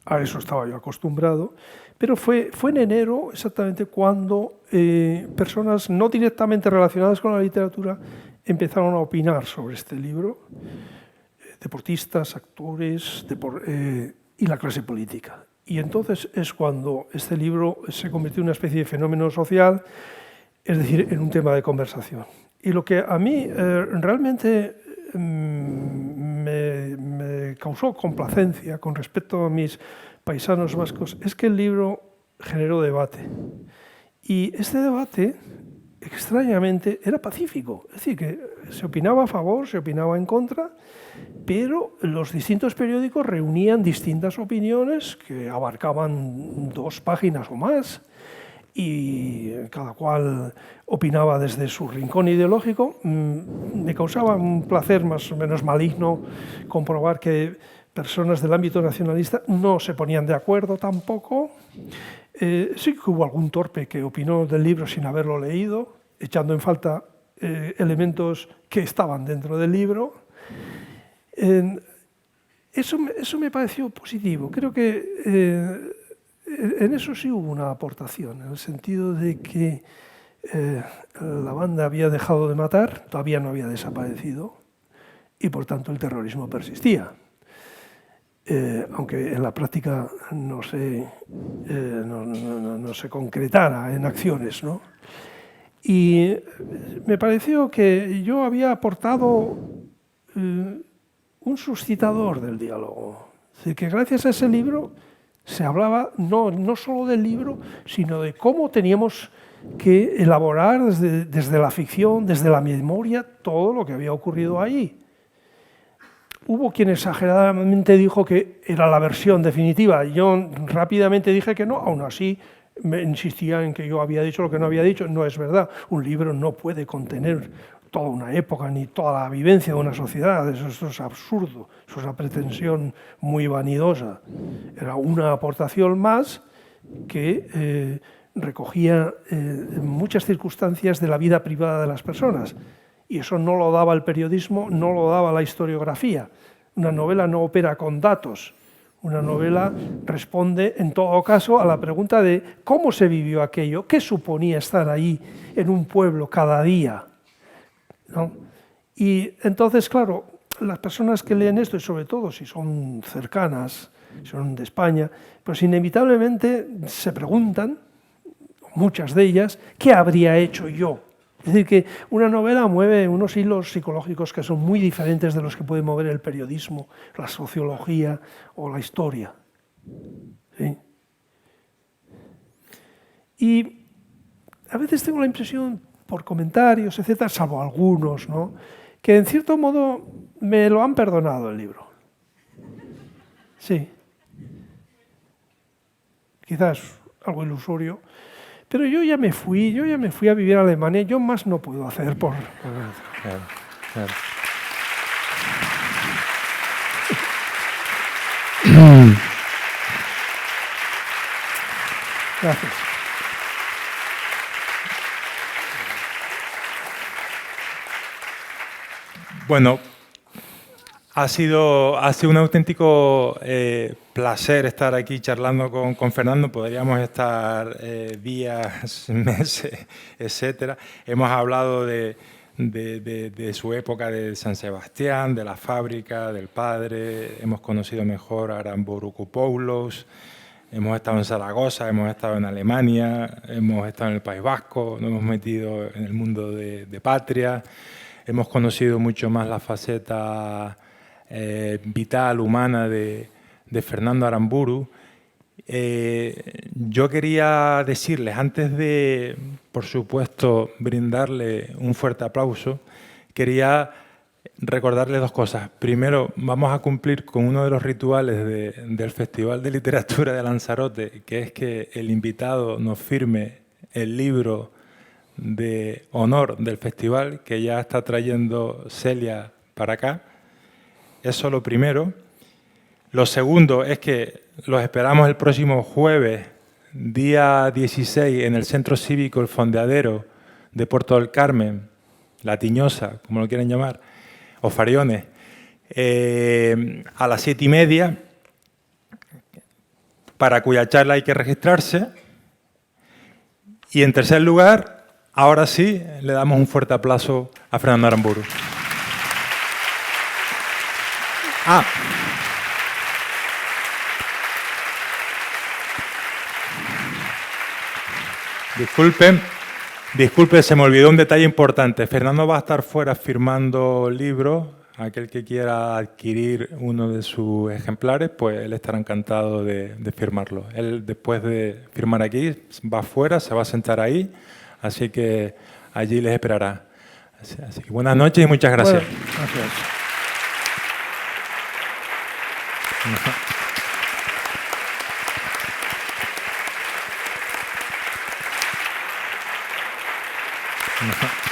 A eso estaba yo acostumbrado. Pero fue en enero exactamente cuando personas no directamente relacionadas con la literatura empezaron a opinar sobre este libro. Deportistas, actores y la clase política. Y entonces es cuando este libro se convirtió en una especie de fenómeno social, es decir, en un tema de conversación. Y lo que a mí realmente me causó complacencia con respecto a mis paisanos vascos es que el libro generó debate. Y este debate, extrañamente, era pacífico. Es decir, que se opinaba a favor, se opinaba en contra, pero los distintos periódicos reunían distintas opiniones que abarcaban 2 páginas o más y cada cual opinaba desde su rincón ideológico. Me causaba un placer más o menos maligno comprobar que personas del ámbito nacionalista no se ponían de acuerdo tampoco. Sí que hubo algún torpe que opinó del libro sin haberlo leído, echando en falta elementos que estaban dentro del libro. Eso me pareció positivo. Creo que en eso sí hubo una aportación, en el sentido de que la banda había dejado de matar, todavía no había desaparecido, y por tanto el terrorismo persistía. Aunque en la práctica no se concretara en acciones, ¿no? Y me pareció que yo había aportado un suscitador del diálogo. Es decir, que gracias a ese libro se hablaba no solo del libro, sino de cómo teníamos que elaborar desde la ficción, desde la memoria, todo lo que había ocurrido ahí. Hubo quien exageradamente dijo que era la versión definitiva. Yo rápidamente dije que no, aún así me insistía en que yo había dicho lo que no había dicho. No es verdad. Un libro no puede contener toda una época ni toda la vivencia de una sociedad. Eso es absurdo, eso es una pretensión muy vanidosa. Era una aportación más que recogía muchas circunstancias de la vida privada de las personas. Y eso no lo daba el periodismo, no lo daba la historiografía. Una novela no opera con datos. Una novela responde, en todo caso, a la pregunta de cómo se vivió aquello, qué suponía estar ahí en un pueblo cada día, ¿no? Y entonces, claro, las personas que leen esto, y sobre todo si son cercanas, si son de España, pues inevitablemente se preguntan, muchas de ellas, ¿qué habría hecho yo? Es decir, que una novela mueve unos hilos psicológicos que son muy diferentes de los que puede mover el periodismo, la sociología o la historia. ¿Sí? Y a veces tengo la impresión, por comentarios, etcétera, salvo algunos, ¿no?, que en cierto modo me lo han perdonado el libro. Sí. Quizás algo ilusorio. Pero yo ya me fui a vivir a Alemania, yo más no puedo hacer por... Claro, claro. Gracias. Bueno, ha sido un auténtico placer estar aquí charlando con Fernando. Podríamos estar días, meses, etcétera. Hemos hablado de su época de San Sebastián, de la fábrica, del padre. Hemos conocido mejor a Aramburu Kupoulos. Hemos estado en Zaragoza, hemos estado en Alemania, hemos estado en el País Vasco, nos hemos metido en el mundo de Patria. Hemos conocido mucho más la faceta vital, humana de Fernando Aramburu. Yo quería decirles, antes de, por supuesto, brindarle un fuerte aplauso, quería recordarles dos cosas. Primero, vamos a cumplir con uno de los rituales del Festival de Literatura de Lanzarote, que es que el invitado nos firme el libro de honor del festival, que ya está trayendo Celia para acá. Eso lo primero. Lo segundo es que los esperamos el próximo jueves, día 16, en el Centro Cívico El Fondeadero de Puerto del Carmen, La Tiñosa, como lo quieren llamar, o Fariones, a las 7:30, para cuya charla hay que registrarse. Y en tercer lugar, ahora sí, le damos un fuerte aplauso a Fernando Aramburu. Disculpe, se me olvidó un detalle importante. Fernando va a estar fuera firmando libros. Aquel que quiera adquirir uno de sus ejemplares, pues él estará encantado de firmarlo. Él, después de firmar aquí, va afuera, se va a sentar ahí, así que allí les esperará. Así que buenas noches y muchas gracias. Bueno, gracias. Ajá.